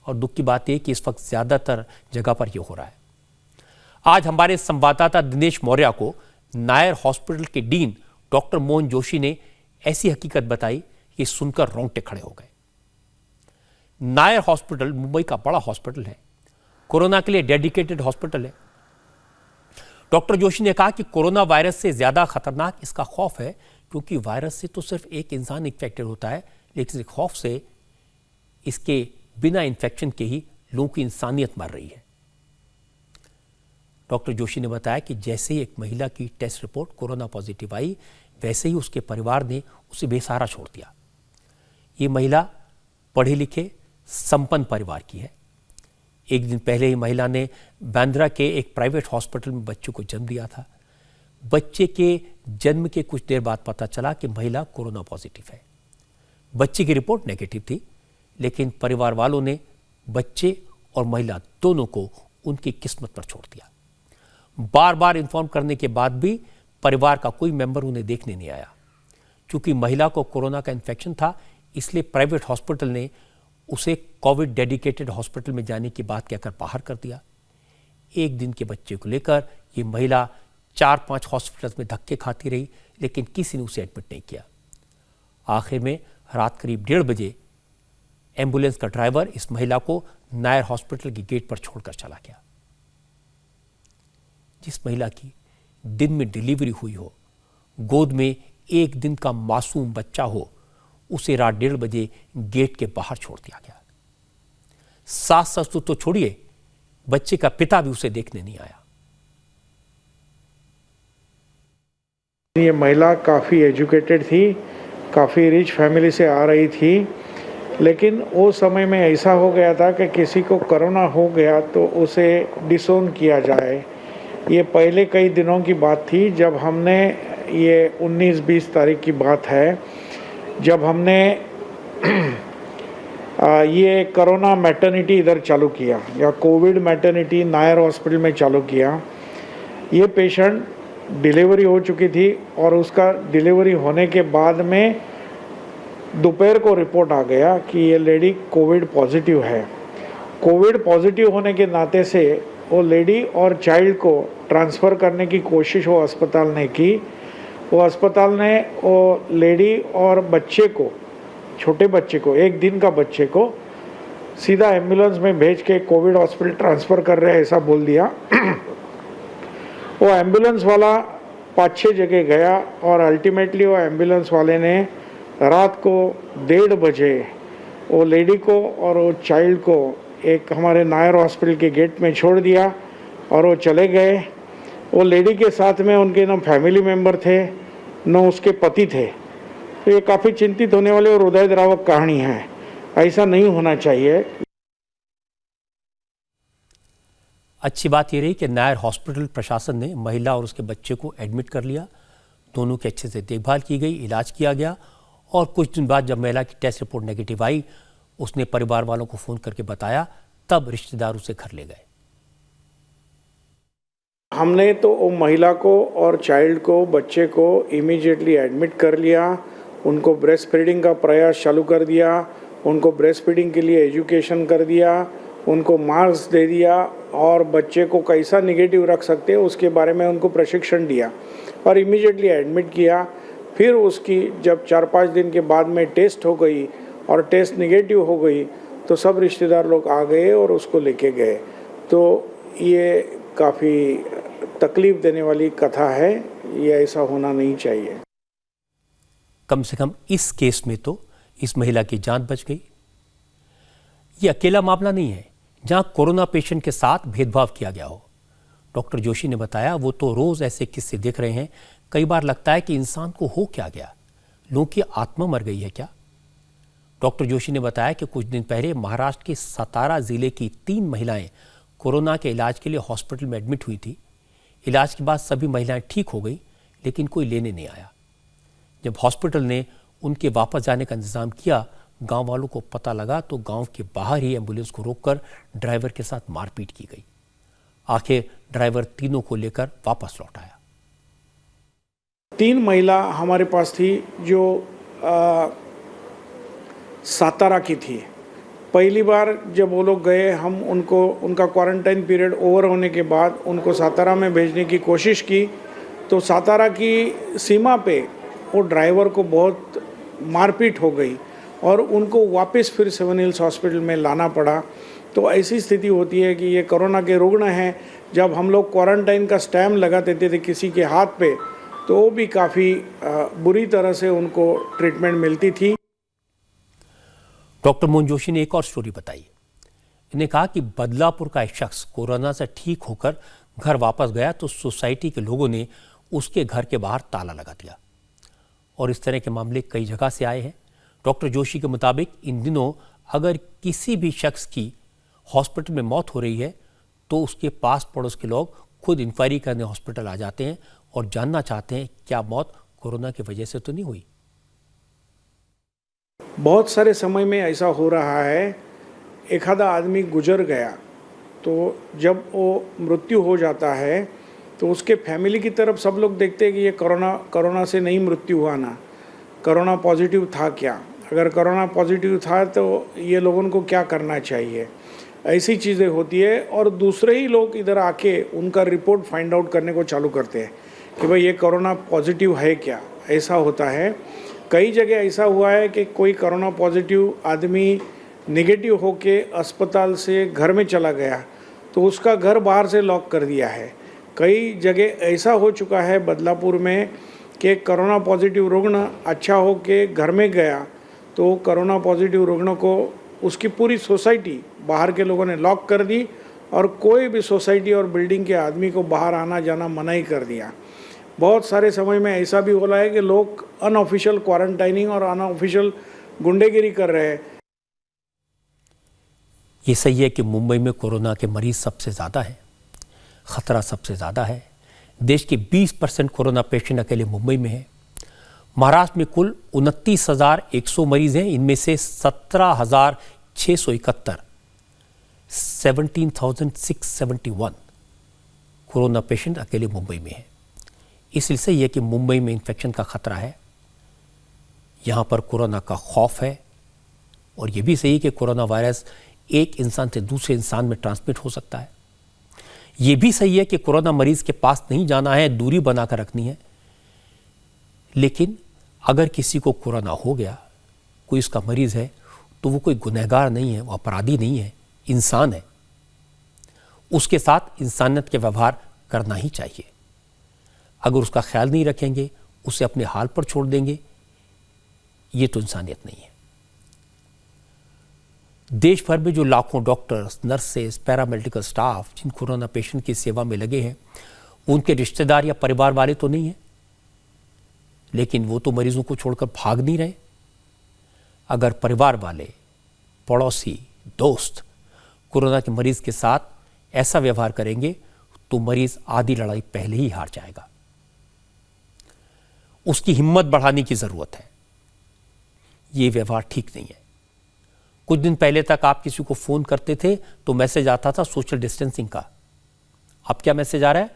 और दुख की बात यह कि इस वक्त ज्यादातर जगह पर यह हो रहा है। आज हमारे संवाददाता दिनेश मौर्य को नायर हॉस्पिटल के डीन डॉक्टर मोहन जोशी ने ऐसी हकीकत बताई कि सुनकर रोंगटे खड़े हो गए। नायर हॉस्पिटल मुंबई का बड़ा हॉस्पिटल है, कोरोना के लिए डेडिकेटेड हॉस्पिटल है। डॉक्टर जोशी ने कहा कि कोरोना वायरस से ज्यादा खतरनाक इसका खौफ है, क्योंकि वायरस से तो सिर्फ एक इंसान इन्फेक्टेड होता है, लेकिन खौफ से इसके बिना इन्फेक्शन के ही लोगों की इंसानियत मर रही है। डॉक्टर जोशी ने बताया कि जैसे ही एक महिला की टेस्ट रिपोर्ट कोरोना पॉजिटिव आई, वैसे ही उसके परिवार ने उसे बेसहारा छोड़ दिया। ये महिला पढ़े लिखे संपन्न परिवार की है। एक दिन पहले ही महिला ने बांद्रा के एक प्राइवेट हॉस्पिटल में बच्चे को जन्म दिया था। बच्चे के जन्म के कुछ देर बाद पता चला कि महिला कोरोना पॉजिटिव है। बच्चे की रिपोर्ट नेगेटिव थी, लेकिन परिवार वालों ने बच्चे और महिला दोनों को उनकी किस्मत पर छोड़ दिया। बार बार इन्फॉर्म करने के बाद भी परिवार का कोई मेंबर उन्हें देखने नहीं आया। क्योंकि महिला को कोरोना का इन्फेक्शन था, इसलिए प्राइवेट हॉस्पिटल ने उसे कोविड डेडिकेटेड हॉस्पिटल में जाने की बात कहकर बाहर कर दिया। एक दिन के बच्चे को लेकर ये महिला 4-5 हॉस्पिटल्स में धक्के खाती रही, लेकिन किसी ने उसे एडमिट नहीं किया। आखिर में रात करीब 1:30 बजे एम्बुलेंस का ड्राइवर इस महिला को नायर हॉस्पिटल के गेट पर छोड़कर चला गया। जिस महिला की दिन में डिलीवरी हुई हो, गोद में 1 दिन का मासूम बच्चा हो, उसे रात 1:30 बजे गेट के बाहर छोड़ दिया गया। सास ससुर तो छोड़िए, बच्चे का पिता भी उसे देखने नहीं आया। ये महिला काफ़ी एजुकेटेड थी, काफ़ी रिच फैमिली से आ रही थी, लेकिन वो समय में ऐसा हो गया था कि किसी को कोरोना हो गया तो उसे डिसोन किया जाए। ये पहले कई दिनों की बात थी, जब हमने ये 19-20 तारीख की बात है, जब हमने ये कोरोना मैटरनिटी इधर चालू किया, या कोविड मैटरनिटी नायर हॉस्पिटल में चालू किया। ये पेशेंट डिलीवरी हो चुकी थी और उसका डिलीवरी होने के बाद में दोपहर को रिपोर्ट आ गया कि ये लेडी कोविड पॉजिटिव है। कोविड पॉजिटिव होने के नाते से वो लेडी और चाइल्ड को ट्रांसफ़र करने की कोशिश वो अस्पताल ने की। वो अस्पताल ने वो लेडी और बच्चे को, छोटे बच्चे को, 1 दिन का बच्चे को सीधा एम्बुलेंस में भेज के कोविड हॉस्पिटल ट्रांसफ़र कर रहे हैं, ऐसा बोल दिया। वो एम्बुलेंस वाला 5-6 जगह गया और अल्टीमेटली वो एम्बुलेंस वाले ने रात को 1:30 बजे वो लेडी को और वो चाइल्ड को एक हमारे नायर हॉस्पिटल के गेट में छोड़ दिया और वो चले गए। वो लेडी के साथ में उनके न फैमिली मेम्बर थे, न उसके पति थे। तो ये काफ़ी चिंतित होने वाली और हृदयद्रावक कहानी है। ऐसा नहीं होना चाहिए। अच्छी बात यह रही कि नायर हॉस्पिटल प्रशासन ने महिला और उसके बच्चे को एडमिट कर लिया। दोनों की अच्छे से देखभाल की गई, इलाज किया गया, और कुछ दिन बाद जब महिला की टेस्ट रिपोर्ट नेगेटिव आई, उसने परिवार वालों को फ़ोन करके बताया, तब रिश्तेदार उसे घर ले गए। हमने तो वो महिला को और चाइल्ड को, बच्चे को इमीडिएटली एडमिट कर लिया। उनको ब्रेस्ट फीडिंग का प्रयास चालू कर दिया। उनको ब्रेस्ट फीडिंग के लिए एजुकेशन कर दिया। उनको मास्क दे दिया और बच्चे को कैसा निगेटिव रख सकते हैं उसके बारे में उनको प्रशिक्षण दिया और इमीडिएटली एडमिट किया। फिर उसकी जब 4-5 दिन के बाद में टेस्ट हो गई और टेस्ट निगेटिव हो गई, तो सब रिश्तेदार लोग आ गए और उसको लेके गए। तो ये काफ़ी तकलीफ देने वाली कथा है। ये ऐसा होना नहीं चाहिए। कम से कम इस केस में तो इस महिला की जान बच गई। ये अकेला मामला नहीं है जहां कोरोना पेशेंट के साथ भेदभाव किया गया हो। डॉक्टर जोशी ने बताया, वो तो रोज ऐसे किस्से देख रहे हैं। कई बार लगता है कि इंसान को हो क्या गया, लोगों की आत्मा मर गई है क्या। डॉक्टर जोशी ने बताया कि कुछ दिन पहले महाराष्ट्र के सतारा जिले की 3 महिलाएं कोरोना के इलाज के लिए हॉस्पिटल में एडमिट हुई थी। इलाज के बाद सभी महिलाएं ठीक हो गई, लेकिन कोई लेने नहीं आया। जब हॉस्पिटल ने उनके वापस जाने का इंतजाम किया गांव वालों को पता लगा तो गांव के बाहर ही एम्बुलेंस को रोककर ड्राइवर के साथ मारपीट की गई। आखिर ड्राइवर तीनों को लेकर वापस लौट आया। 3 महिला हमारे पास थी जो सातारा की थी। पहली बार जब वो लोग गए, हम उनका क्वारंटाइन पीरियड ओवर होने के बाद उनको सातारा में भेजने की कोशिश की, तो सातारा की सीमा पे वो ड्राइवर को बहुत मारपीट हो गई और उनको वापस फिर सेवन हिल्स हॉस्पिटल में लाना पड़ा। तो ऐसी स्थिति होती है कि ये कोरोना के रुग्ण हैं। जब हम लोग क्वारंटाइन का स्टैम्प लगा देते थे किसी के हाथ पे, तो वो भी काफ़ी बुरी तरह से उनको ट्रीटमेंट मिलती थी। डॉक्टर मोहन जोशी ने एक और स्टोरी बताई। इन्हें कहा कि बदलापुर का एक शख्स कोरोना से ठीक होकर घर वापस गया तो सोसाइटी के लोगों ने उसके घर के बाहर ताला लगा दिया और इस तरह के मामले कई जगह से आए हैं। डॉक्टर जोशी के मुताबिक इन दिनों अगर किसी भी शख्स की हॉस्पिटल में मौत हो रही है तो उसके पास पड़ोस के लोग खुद इंक्वायरी करने हॉस्पिटल आ जाते हैं और जानना चाहते हैं क्या मौत कोरोना की वजह से तो नहीं हुई। बहुत सारे समय में ऐसा हो रहा है, एक आधा आदमी गुजर गया तो जब वो मृत्यु हो जाता है तो उसके फैमिली की तरफ सब लोग देखते हैं कि ये कोरोना से नहीं मृत्यु हुआ ना, कोरोना पॉजिटिव था क्या, अगर कोरोना पॉजिटिव था तो ये लोगों को क्या करना चाहिए, ऐसी चीज़ें होती है। और दूसरे ही लोग इधर आके उनका रिपोर्ट फाइंड आउट करने को चालू करते हैं कि भाई ये कोरोना पॉजिटिव है क्या, ऐसा होता है। कई जगह ऐसा हुआ है कि कोई कोरोना पॉजिटिव आदमी नेगेटिव होके अस्पताल से घर में चला गया तो उसका घर बाहर से लॉक कर दिया है। कई जगह ऐसा हो चुका है बदलापुर में कि कोरोना पॉजिटिव रुग्ण अच्छा हो के घर में गया तो कोरोना पॉजिटिव रुग्ण को उसकी पूरी सोसाइटी बाहर के लोगों ने लॉक कर दी और कोई भी सोसाइटी और बिल्डिंग के आदमी को बाहर आना जाना मना ही कर दिया। बहुत सारे समय में ऐसा भी हो रहा है कि लोग अनऑफिशियल क्वारंटाइनिंग और अनऑफिशियल गुंडेगिरी कर रहे हैं। ये सही है कि मुंबई में कोरोना के मरीज सबसे ज़्यादा हैं, खतरा सबसे ज़्यादा है। देश के 20% कोरोना पेशेंट अकेले मुंबई में है। महाराष्ट्र में कुल 29,100 मरीज हैं, इनमें से 17,671 17,671 कोरोना पेशेंट अकेले मुंबई में है। इसलिए सही है कि मुंबई में इन्फेक्शन का खतरा है, यहाँ पर कोरोना का खौफ है और ये भी सही है कि कोरोना वायरस एक इंसान से दूसरे इंसान में ट्रांसमिट हो सकता है। ये भी सही है कि कोरोना मरीज के पास नहीं जाना है, दूरी बनाकर रखनी है। लेकिन अगर किसी को कोरोना हो गया, कोई इसका मरीज है, तो वो कोई गुनहगार नहीं है, वो अपराधी नहीं है, इंसान है। उसके साथ इंसानियत के व्यवहार करना ही चाहिए। अगर उसका ख्याल नहीं रखेंगे, उसे अपने हाल पर छोड़ देंगे, ये तो इंसानियत नहीं है। देश भर में जो लाखों डॉक्टर्स, नर्सेस, पैरामेडिकल स्टाफ जिन कोरोना पेशेंट की सेवा में लगे हैं, उनके रिश्तेदार या परिवार वाले तो नहीं हैं, लेकिन वो तो मरीजों को छोड़कर भाग नहीं रहे। अगर परिवार वाले, पड़ोसी, दोस्त कोरोना के मरीज के साथ ऐसा व्यवहार करेंगे तो मरीज आधी लड़ाई पहले ही हार जाएगा। उसकी हिम्मत बढ़ाने की जरूरत है। ये व्यवहार ठीक नहीं है। कुछ दिन पहले तक आप किसी को फोन करते थे तो मैसेज आता था सोशल डिस्टेंसिंग का। अब क्या मैसेज आ रहा है?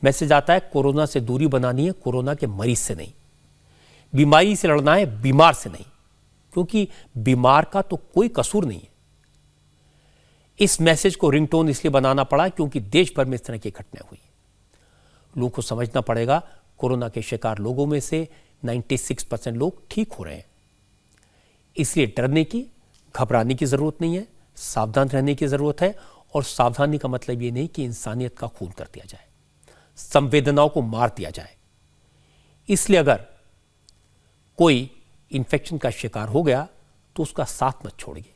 मैसेज आता है कोरोना से दूरी बनानी है, कोरोना के मरीज से नहीं। बीमारी से लड़ना है, बीमार से नहीं, क्योंकि बीमार का तो कोई कसूर नहीं है। इस मैसेज को रिंगटोन इसलिए बनाना पड़ा क्योंकि देश भर में इस तरह की घटनाएं हुई। लोगों को समझना पड़ेगा, कोरोना के शिकार लोगों में से 96% लोग ठीक हो रहे हैं। इसलिए डरने की, घबराने की जरूरत नहीं है, सावधान रहने की जरूरत है। और सावधानी का मतलब ये नहीं कि इंसानियत का खून कर दिया जाए, संवेदनाओं को मार दिया जाए। इसलिए अगर कोई इन्फेक्शन का शिकार हो गया तो उसका साथ मत छोड़िए,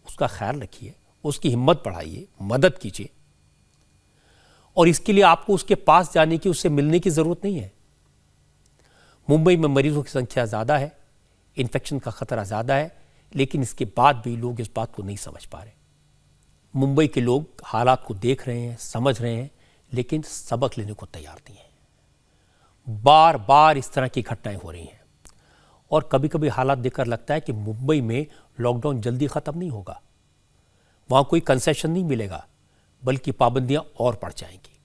उसका ख्याल रखिए, उसकी हिम्मत बढ़ाइए, मदद कीजिए। और इसके लिए आपको उसके पास जाने की, उससे मिलने की जरूरत नहीं है। मुंबई में मरीजों की संख्या ज्यादा है, इन्फेक्शन का खतरा ज्यादा है, लेकिन इसके बाद भी लोग इस बात को नहीं समझ पा रहे। मुंबई के लोग हालात को देख रहे हैं, समझ रहे हैं, लेकिन सबक लेने को तैयार नहीं है। बार बार इस तरह की घटनाएं हो रही हैं और कभी कभी हालात देखकर लगता है कि मुंबई में लॉकडाउन जल्दी खत्म नहीं होगा, वहां कोई कंसेशन नहीं मिलेगा, बल्कि पाबंदियां और बढ़ जाएंगी।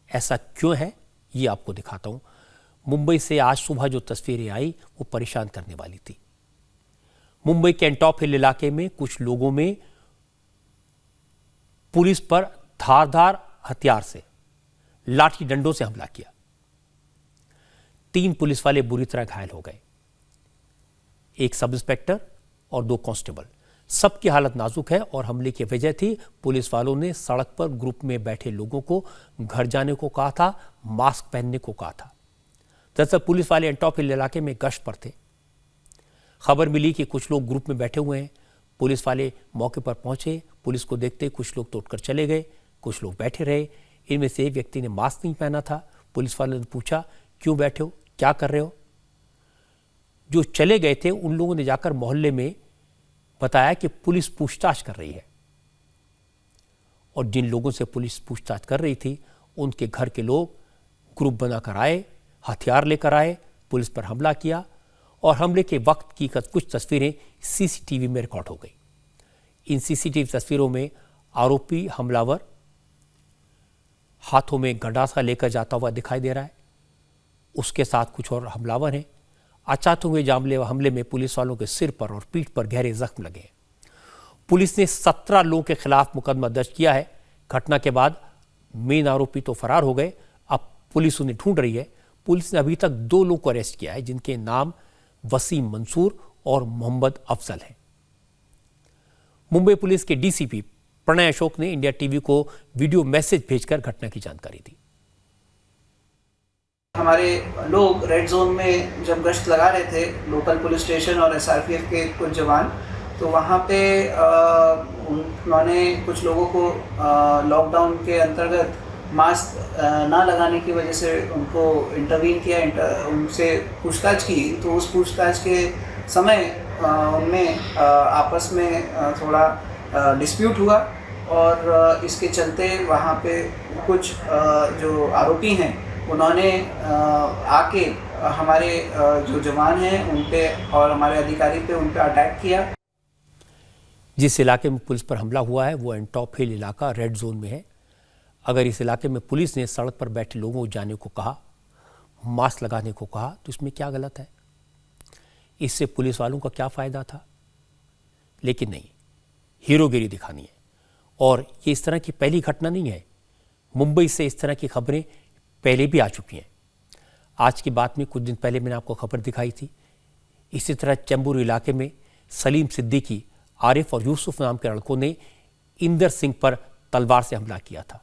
ऐसा क्यों है ये आपको दिखाता हूं। मुंबई से आज सुबह जो तस्वीरें आई वो परेशान करने वाली थी। मुंबई के एंटॉप हिल इलाके में कुछ लोगों में पुलिस पर धारदार हथियार से, लाठी डंडों से हमला किया। 3 पुलिस वाले बुरी तरह घायल हो गए, एक सब इंस्पेक्टर और 2 कांस्टेबल। सबकी हालत नाजुक है और हमले की वजह थी पुलिस वालों ने सड़क पर ग्रुप में बैठे लोगों को घर जाने को कहा था, मास्क पहनने को कहा था। दरअसल पुलिस वाले एंटॉप हिल इलाके में गश्त पर थे। खबर मिली कि कुछ लोग ग्रुप में बैठे हुए हैं। पुलिस वाले मौके पर पहुंचे। पुलिस को देखते कुछ लोग तोड़कर चले गए, कुछ लोग बैठे रहे। इनमें से एक व्यक्ति ने मास्क नहीं पहना था। पुलिस वाले ने पूछा, क्यों बैठे हो, क्या कर रहे हो? जो चले गए थे उन लोगों ने जाकर मोहल्ले में बताया कि पुलिस पूछताछ कर रही है। और जिन लोगों से पुलिस पूछताछ कर रही थी उनके घर के लोग ग्रुप बनाकर आए, हथियार लेकर आए, पुलिस पर हमला किया और हमले के वक्त की कुछ तस्वीरें सीसीटीवी में रिकॉर्ड हो गई। इन सीसीटीवी तस्वीरों में आरोपी हमलावर हाथों में गंडासा लेकर जाता हुआ दिखाई दे रहा है। उसके साथ कुछ और हमलावर हैं। अचानक हुए हमले में पुलिस वालों के सिर पर और पीठ पर गहरे जख्म लगे। पुलिस ने 17 लोगों के खिलाफ मुकदमा दर्ज किया है। घटना के बाद मेन आरोपी तो फरार हो गए, अब पुलिस उन्हें ढूंढ रही है। पुलिस ने अभी तक 2 लोगों को अरेस्ट किया है, जिनके नाम वसीम मंसूर और मोहम्मद अफजल हैं। मुंबई पुलिस के डीसीपी प्रणय अशोक ने इंडिया टीवी को वीडियो मैसेज भेजकर घटना की जानकारी दी। हमारे लोग रेड जोन में जब गश्त लगा रहे थे, लोकल पुलिस स्टेशन और एसआरपीएफ के कुछ जवान, तो वहाँ पे उन्होंने कुछ लोगों को लॉकडाउन के अंतर्गत मास्क ना लगाने की वजह से उनको इंटरवीन किया, उनसे पूछताछ की। तो उस पूछताछ के समय उनमें आपस में थोड़ा डिस्प्यूट हुआ और इसके चलते वहाँ पे कुछ जो आरोपी हैं उन्होंने आके हमारे जो जवान हैं उन पे और हमारे अधिकारी पे उन पे अटैक किया। जिस इलाके में पुलिस पर हमला हुआ है वो एंटॉप हिल इलाका रेड जोन में है। अगर इस इलाके में पुलिस ने सड़क पर बैठे लोगों को जाने को कहा, मास्क लगाने को कहा, तो इसमें क्या गलत है? इससे पुलिस वालों का क्या फ़ायदा था? लेकिन नहीं, हीरोगिरी दिखानी है। और ये इस तरह की पहली घटना नहीं है। मुंबई से इस तरह की खबरें पहले भी आ चुकी हैं। आज की बात में कुछ दिन पहले मैंने आपको खबर दिखाई थी। इसी तरह चेंबूर इलाके में सलीम सिद्दीकी, आरिफ और यूसुफ नाम के लड़कों ने इंदर सिंह पर तलवार से हमला किया था,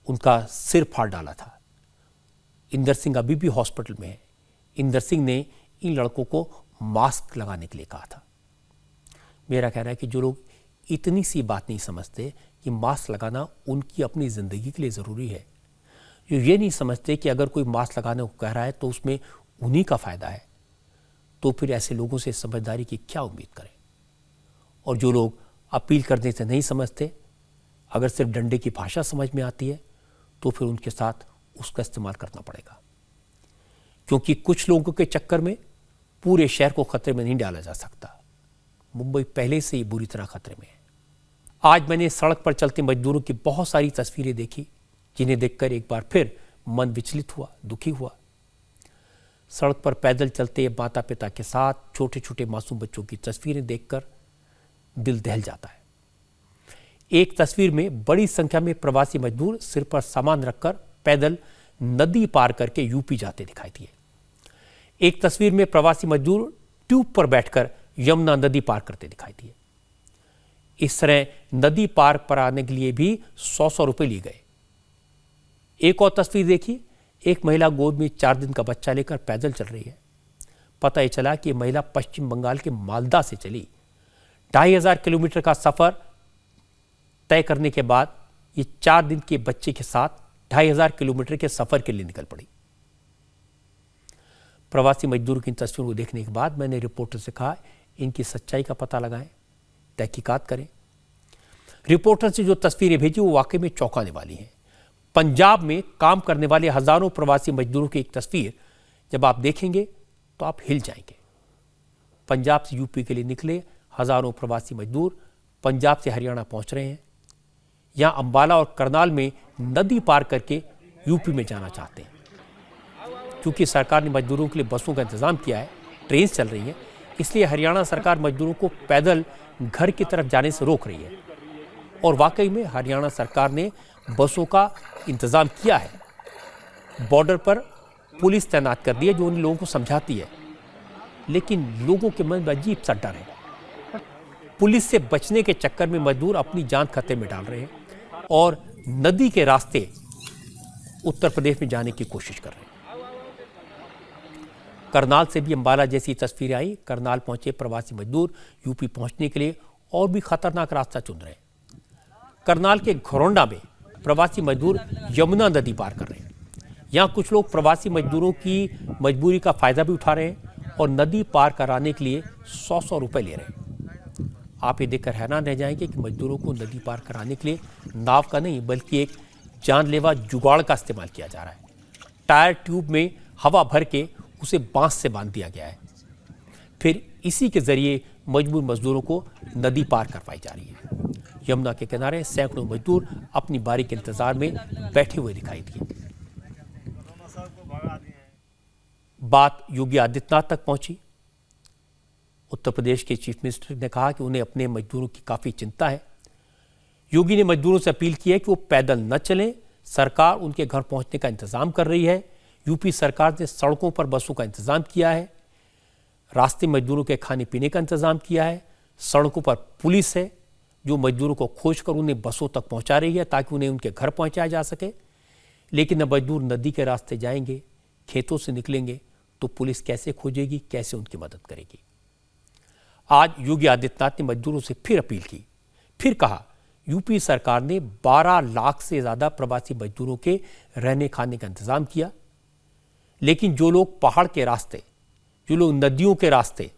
उनका सिर फाड़ डाला था। इंदर सिंह अभी भी हॉस्पिटल में है। इंदर सिंह ने इन लड़कों को मास्क लगाने के लिए कहा था। मेरा कहना है कि जो लोग इतनी सी बात नहीं समझते कि मास्क लगाना उनकी अपनी ज़िंदगी के लिए ज़रूरी है, जो ये नहीं समझते कि अगर कोई मास्क लगाने को कह रहा है तो उसमें उन्हीं का फ़ायदा है, तो फिर ऐसे लोगों से समझदारी की क्या उम्मीद करें। और जो लोग अपील करने से नहीं समझते, अगर सिर्फ डंडे की भाषा समझ में आती है, तो फिर उनके साथ उसका इस्तेमाल करना पड़ेगा। क्योंकि कुछ लोगों के चक्कर में पूरे शहर को खतरे में नहीं डाला जा सकता। मुंबई पहले से ही बुरी तरह खतरे में है। आज मैंने सड़क पर चलते मजदूरों की बहुत सारी तस्वीरें देखी, जिन्हें देखकर एक बार फिर मन विचलित हुआ, दुखी हुआ। सड़क पर पैदल चलते माता पिता के साथ छोटे छोटे मासूम बच्चों की तस्वीरें देखकर दिल दहल जाता है। एक तस्वीर में बड़ी संख्या में प्रवासी मजदूर सिर पर सामान रखकर पैदल नदी पार करके यूपी जाते दिखाई दिए। एक तस्वीर में प्रवासी मजदूर ट्यूब पर बैठकर यमुना नदी पार करते दिखाई दिए। इस तरह नदी पार पर आने के लिए भी 100-100 रुपए लिए गए। एक और तस्वीर देखिए, एक महिला गोद में 4 दिन का बच्चा लेकर पैदल चल रही है। पता ये चला कि महिला पश्चिम बंगाल के मालदा से चली। 2500 किलोमीटर का सफर तय करने के बाद ये 4 दिन के बच्चे के साथ 2500 किलोमीटर के सफर के लिए निकल पड़ी। प्रवासी मजदूरों की इन तस्वीरों को देखने के बाद मैंने रिपोर्टर से कहा, इनकी सच्चाई का पता लगाएं, तहकीकात करें। रिपोर्टर से जो तस्वीरें भेजी वो वाकई में चौंकाने वाली हैं। पंजाब में काम करने वाले हजारों प्रवासी मजदूरों की एक तस्वीर, जब आप देखेंगे तो आप हिल जाएंगे। पंजाब से यूपी के लिए निकले हजारों प्रवासी मजदूर पंजाब से हरियाणा पहुंच रहे हैं। यहां अंबाला और करनाल में नदी पार करके यूपी में जाना चाहते हैं। क्योंकि सरकार ने मजदूरों के लिए बसों का इंतजाम किया है, ट्रेन चल रही है, इसलिए हरियाणा सरकार मजदूरों को पैदल घर की तरफ जाने से रोक रही है। और वाकई में हरियाणा सरकार ने बसों का इंतजाम किया है। बॉर्डर पर पुलिस तैनात कर दी है जो उन लोगों को समझाती है, लेकिन लोगों के मन में अजीब सा डर है। पुलिस से बचने के चक्कर में मजदूर अपनी जान खतरे में डाल रहे हैं और नदी के रास्ते उत्तर प्रदेश में जाने की कोशिश कर रहे हैं। करनाल से भी अंबाला जैसी तस्वीरें आई। करनाल पहुंचे प्रवासी मजदूर यूपी पहुंचने के लिए और भी खतरनाक रास्ता चुन रहे हैं। करनाल के घरौंडा में प्रवासी मजदूर यमुना नदी पार कर रहे हैं। यहाँ कुछ लोग प्रवासी मजदूरों की मजबूरी का फायदा भी उठा रहे हैं और नदी पार कराने के लिए 100-100 रुपए ले रहे हैं। आप ये देखकर हैरान रह जाएंगे कि मजदूरों को नदी पार कराने के लिए नाव का नहीं बल्कि एक जानलेवा जुगाड़ का इस्तेमाल किया जा रहा है। टायर ट्यूब में हवा भर के उसे बांस से बांध दिया गया है। फिर इसी के जरिए मजबूर मजदूरों को नदी पार करवाई जा रही है। यमुना के किनारे सैकड़ों मजदूर अपनी बारी के इंतजार में बैठे हुए दिखाई दिए। बात योगी आदित्यनाथ तक पहुंची। उत्तर प्रदेश के चीफ मिनिस्टर ने कहा कि उन्हें अपने मजदूरों की काफी चिंता है। योगी ने मजदूरों से अपील की है कि वो पैदल न चलें, सरकार उनके घर पहुंचने का इंतजाम कर रही है। यूपी सरकार ने सड़कों पर बसों का इंतजाम किया है, रास्ते मजदूरों के खाने पीने का इंतजाम किया है। सड़कों पर पुलिस है जो मजदूरों को खोजकर उन्हें बसों तक पहुंचा रही है ताकि उन्हें उनके घर पहुंचाया जा सके। लेकिन अब मजदूर नदी के रास्ते जाएंगे, खेतों से निकलेंगे तो पुलिस कैसे खोजेगी, कैसे उनकी मदद करेगी। आज योगी आदित्यनाथ ने मजदूरों से फिर अपील की, फिर कहा यूपी सरकार ने 12 लाख से ज्यादा प्रवासी मजदूरों के रहने खाने का इंतजाम किया। लेकिन जो लोग पहाड़ के रास्ते, जो लोग नदियों के रास्ते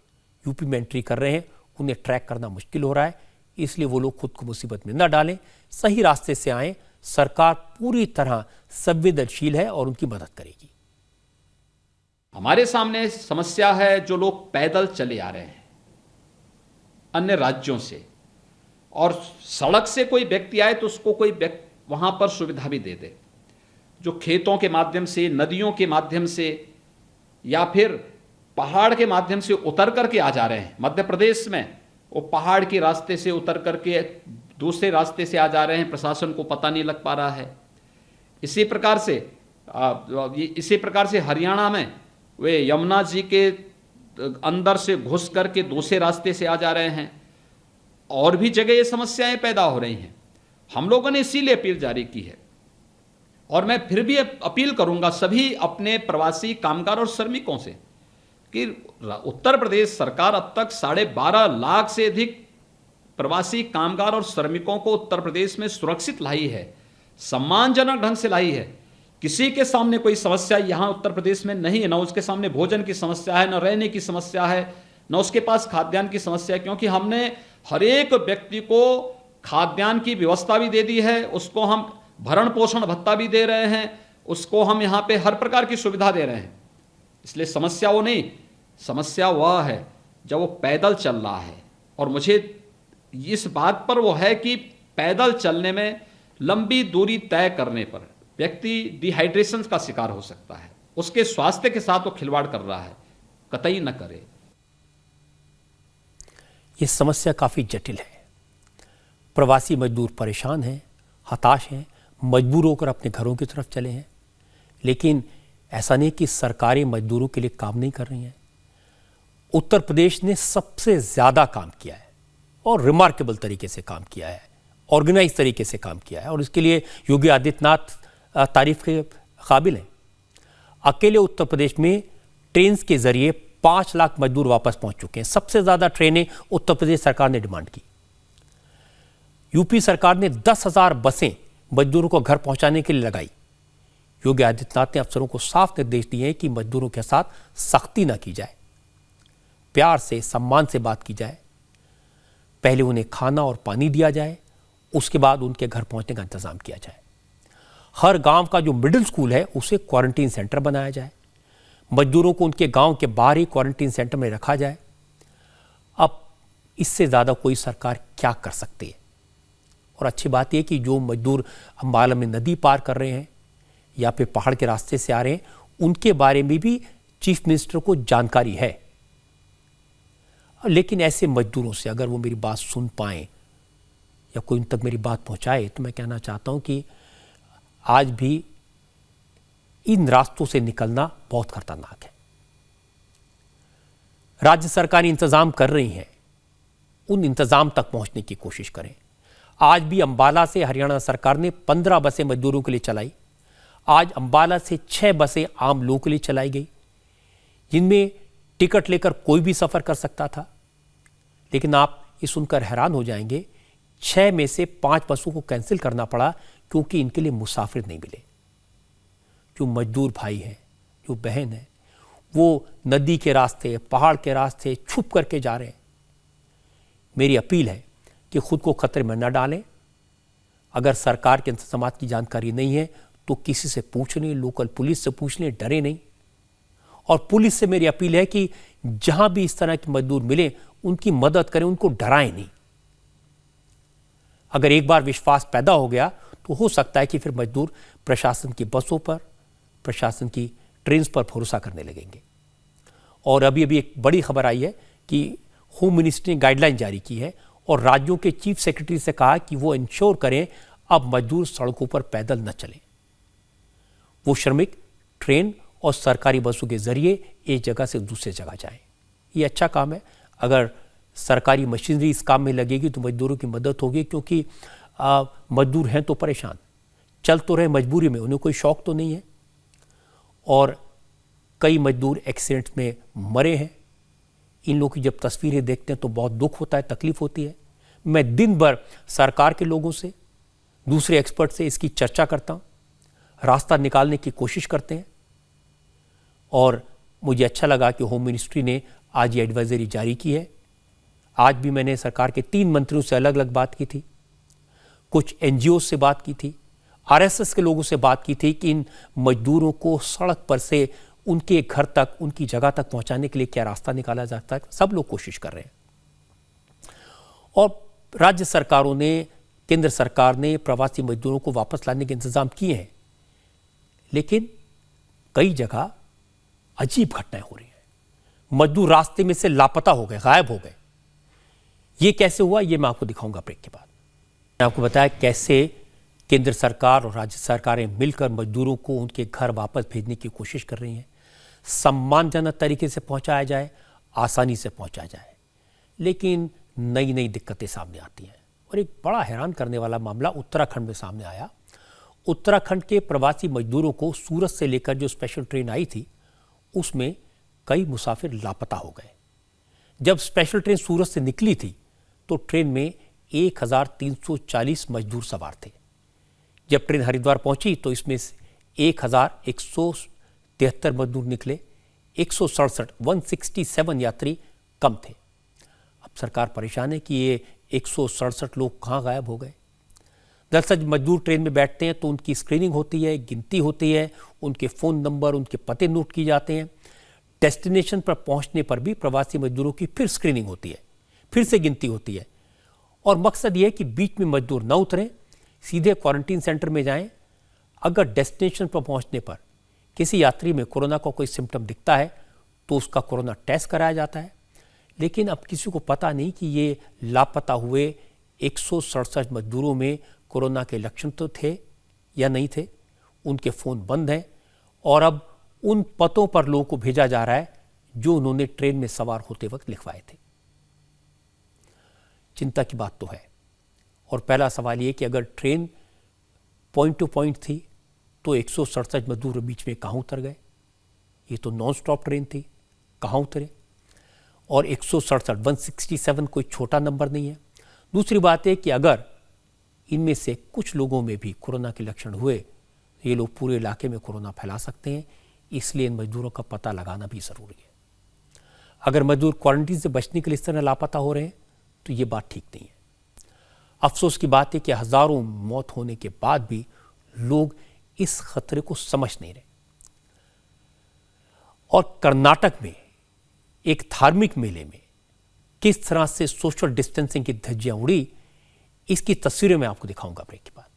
यूपी में एंट्री कर रहे हैं, उन्हें ट्रैक करना मुश्किल हो रहा है। इसलिए वो लोग खुद को मुसीबत में न डालें, सही रास्ते से आएं। सरकार पूरी तरह संवेदनशील है और उनकी मदद करेगी। हमारे सामने समस्या है जो लोग पैदल चले आ रहे हैं अन्य राज्यों से, और सड़क से कोई व्यक्ति आए तो उसको कोई वहां पर सुविधा भी दे दे। जो खेतों के माध्यम से, नदियों के माध्यम से या फिर पहाड़ के माध्यम से उतर करके आ जा रहे हैं मध्य प्रदेश में, वो पहाड़ के रास्ते से उतर करके दूसरे रास्ते से आ जा रहे हैं, प्रशासन को पता नहीं लग पा रहा है। इसी प्रकार से हरियाणा में वे यमुना जी के अंदर से घुस करके दूसरे रास्ते से आ जा रहे हैं। और भी जगह ये समस्याएं पैदा हो रही हैं। हम लोगों ने इसीलिए अपील जारी की है और मैं फिर भी अपील करूंगा सभी अपने प्रवासी कामगार और श्रमिकों से कि उत्तर प्रदेश सरकार अब तक 12.5 लाख से अधिक प्रवासी कामगार और श्रमिकों को उत्तर प्रदेश में सुरक्षित लाई है, सम्मानजनक ढंग से लाई है। किसी के सामने कोई समस्या यहां उत्तर प्रदेश में नहीं है, न उसके सामने भोजन की समस्या है, न रहने की समस्या है, न उसके पास खाद्यान्न की समस्या है, क्योंकि हमने हर एक व्यक्ति को खाद्यान्न की व्यवस्था भी दे दी है, उसको हम भरण पोषण भत्ता भी दे रहे हैं, उसको हम यहाँ पे हर प्रकार की सुविधा दे रहे हैं। इसलिए समस्या वो नहीं, समस्या वह है जब वो पैदल चल रहा है। और मुझे इस बात पर वो है कि पैदल चलने में लंबी दूरी तय करने पर व्यक्ति डिहाइड्रेशन का शिकार हो सकता है, उसके स्वास्थ्य के साथ वो खिलवाड़ कर रहा है, कतई न करे। ये समस्या काफी जटिल है। प्रवासी मजदूर परेशान हैं, हताश हैं, मजबूर होकर अपने घरों की तरफ चले हैं। लेकिन ऐसा नहीं कि सरकारें मजदूरों के लिए काम नहीं कर रही हैं। उत्तर प्रदेश ने सबसे ज्यादा काम किया है और रिमार्केबल तरीके से काम किया है, ऑर्गेनाइज तरीके से काम किया है, और इसके लिए योगी आदित्यनाथ तारीफ के काबिल हैं। अकेले उत्तर प्रदेश में ट्रेन के जरिए 5 लाख मजदूर वापस पहुंच चुके हैं। सबसे ज्यादा ट्रेनें उत्तर प्रदेश सरकार ने डिमांड की। यूपी सरकार ने 10,000 बसें मजदूरों को घर पहुंचाने के लिए लगाई। योगी आदित्यनाथ ने अफसरों को साफ निर्देश दिए कि मजदूरों के साथ सख्ती न की जाए, प्यार से, सम्मान से बात की जाए। पहले उन्हें खाना और पानी दिया जाए, उसके बाद उनके घर पहुंचने का इंतजाम किया जाए। हर गांव का जो मिडिल स्कूल है उसे क्वारंटीन सेंटर बनाया जाए। मजदूरों को उनके गांव के बाहर ही क्वारंटीन सेंटर में रखा जाए। अब इससे ज़्यादा कोई सरकार क्या कर सकती है? और अच्छी बात यह कि जो मजदूर अम्बाला में नदी पार कर रहे हैं या फिर पहाड़ के रास्ते से आ रहे हैं, उनके बारे में भी चीफ मिनिस्टर को जानकारी है। लेकिन ऐसे मजदूरों से अगर वो मेरी बात सुन पाएं या कोई उन तक मेरी बात पहुंचाए, तो मैं कहना चाहता हूं कि आज भी इन रास्तों से निकलना बहुत खतरनाक है। राज्य सरकार इंतजाम कर रही हैं, उन इंतजाम तक पहुंचने की कोशिश करें। आज भी अंबाला से हरियाणा सरकार ने 15 बसें मजदूरों के लिए चलाई। आज अंबाला से 6 बसें आम लोगों के लिए चलाई गई, जिनमें टिकट लेकर कोई भी सफर कर सकता था। लेकिन आप ये सुनकर हैरान हो जाएंगे, 6 में से 5 बसों को कैंसिल करना पड़ा क्योंकि इनके लिए मुसाफिर नहीं मिले। जो मजदूर भाई हैं, जो बहन हैं, वो नदी के रास्ते, पहाड़ के रास्ते छुप करके जा रहे हैं। मेरी अपील है कि खुद को खतरे में न डालें। अगर सरकार के इंतजामात की जानकारी नहीं है तो किसी से पूछ लें, लोकल पुलिस से पूछ लें, डरे नहीं। और पुलिस से मेरी अपील है कि जहां भी इस तरह के मजदूर मिले, उनकी मदद करें, उनको डराएं नहीं। अगर एक बार विश्वास पैदा हो गया तो हो सकता है कि फिर मजदूर प्रशासन की बसों पर, प्रशासन की ट्रेन पर भरोसा करने लगेंगे। और अभी एक बड़ी खबर आई है कि होम मिनिस्ट्री ने गाइडलाइन जारी की है और राज्यों के चीफ सेक्रेटरी से कहा कि वो इंश्योर करें अब मजदूर सड़कों पर पैदल न चलें। वो श्रमिक ट्रेन और सरकारी बसों के जरिए एक जगह से दूसरे जगह जाएं। ये अच्छा काम है। अगर सरकारी मशीनरी इस काम में लगेगी तो मजदूरों की मदद होगी, क्योंकि मजदूर हैं तो परेशान, चल तो रहे मजबूरी में, उन्हें कोई शौक तो नहीं है। और कई मजदूर एक्सीडेंट में मरे हैं। इन लोगों की जब तस्वीरें देखते हैं तो बहुत दुख होता है, तकलीफ होती है। मैं दिन भर सरकार के लोगों से, दूसरे एक्सपर्ट से इसकी चर्चा करता हूँ, रास्ता निकालने की कोशिश करते हैं। और मुझे अच्छा लगा कि होम मिनिस्ट्री ने आज ये एडवाइजरी जारी की है। आज भी मैंने सरकार के 3 मंत्रियों से अलग अलग बात की थी, कुछ एनजीओ से बात की थी, आरएसएस के लोगों से बात की थी कि इन मजदूरों को सड़क पर से उनके घर तक, उनकी जगह तक पहुंचाने के लिए क्या रास्ता निकाला जाता है। सब लोग कोशिश कर रहे हैं। और राज्य सरकारों ने, केंद्र सरकार ने प्रवासी मजदूरों को वापस लाने के इंतजाम किए हैं। लेकिन कई जगह अजीब घटनाएं हो रही हैं। मजदूर रास्ते में से लापता हो गए, गायब हो गए। ये कैसे हुआ, ये मैं आपको दिखाऊंगा ब्रेक के बाद। मैंने आपको बताया कैसे केंद्र सरकार और राज्य सरकारें मिलकर मजदूरों को उनके घर वापस भेजने की कोशिश कर रही हैं। सम्मानजनक तरीके से पहुंचाया जाए, आसानी से पहुंचाया जाए। लेकिन नई नई दिक्कतें सामने आती हैं। और एक बड़ा हैरान करने वाला मामला उत्तराखंड में सामने आया। उत्तराखंड के प्रवासी मजदूरों को सूरत से लेकर जो स्पेशल ट्रेन आई थी, उसमें कई मुसाफिर लापता हो गए। जब स्पेशल ट्रेन सूरत से निकली थी तो ट्रेन में 1340 मजदूर सवार थे। जब ट्रेन हरिद्वार पहुंची तो इसमें 1173 मजदूर निकले। 167 यात्री कम थे। अब सरकार परेशान है कि ये 167 लोग कहाँ गायब हो गए। दरअसल मजदूर ट्रेन में बैठते हैं तो उनकी स्क्रीनिंग होती है, गिनती होती है, उनके फ़ोन नंबर, उनके पते नोट किए जाते हैं। डेस्टिनेशन पर पहुंचने पर भी प्रवासी मजदूरों की फिर स्क्रीनिंग होती है, फिर से गिनती होती है। और मकसद ये है कि बीच में मजदूर न उतरें, सीधे क्वारंटीन सेंटर में जाएं। अगर डेस्टिनेशन पर पहुंचने पर किसी यात्री में कोरोना का कोई सिम्टम दिखता है तो उसका कोरोना टेस्ट कराया जाता है। लेकिन अब किसी को पता नहीं कि ये लापता हुए 167 मजदूरों में कोरोना के लक्षण तो थे या नहीं थे। उनके फ़ोन बंद हैं और अब उन पतों पर लोगों को भेजा जा रहा है जो उन्होंने ट्रेन में सवार होते वक्त लिखवाए थे। चिंता की बात तो है। और पहला सवाल ये कि अगर ट्रेन पॉइंट टू पॉइंट थी तो 167 मजदूर बीच में कहाँ उतर गए? ये तो नॉन स्टॉप ट्रेन थी, कहाँ उतरे? और 167 कोई छोटा नंबर नहीं है। दूसरी बात है कि अगर इनमें से कुछ लोगों में भी कोरोना के लक्षण हुए, ये लोग पूरे इलाके में कोरोना फैला सकते हैं। इसलिए इन मजदूरों का पता लगाना भी ज़रूरी है। अगर मजदूर क्वारंटीन से बचने के लिए इस तरह लापता हो रहे हैं तो ये बात ठीक नहीं है। अफसोस की बात है कि हज़ारों मौत होने के बाद भी लोग इस खतरे को समझ नहीं रहे। और कर्नाटक में एक धार्मिक मेले में किस तरह से सोशल डिस्टेंसिंग की धज्जियां उड़ी, इसकी तस्वीरें मैं आपको दिखाऊंगा ब्रेक के बाद।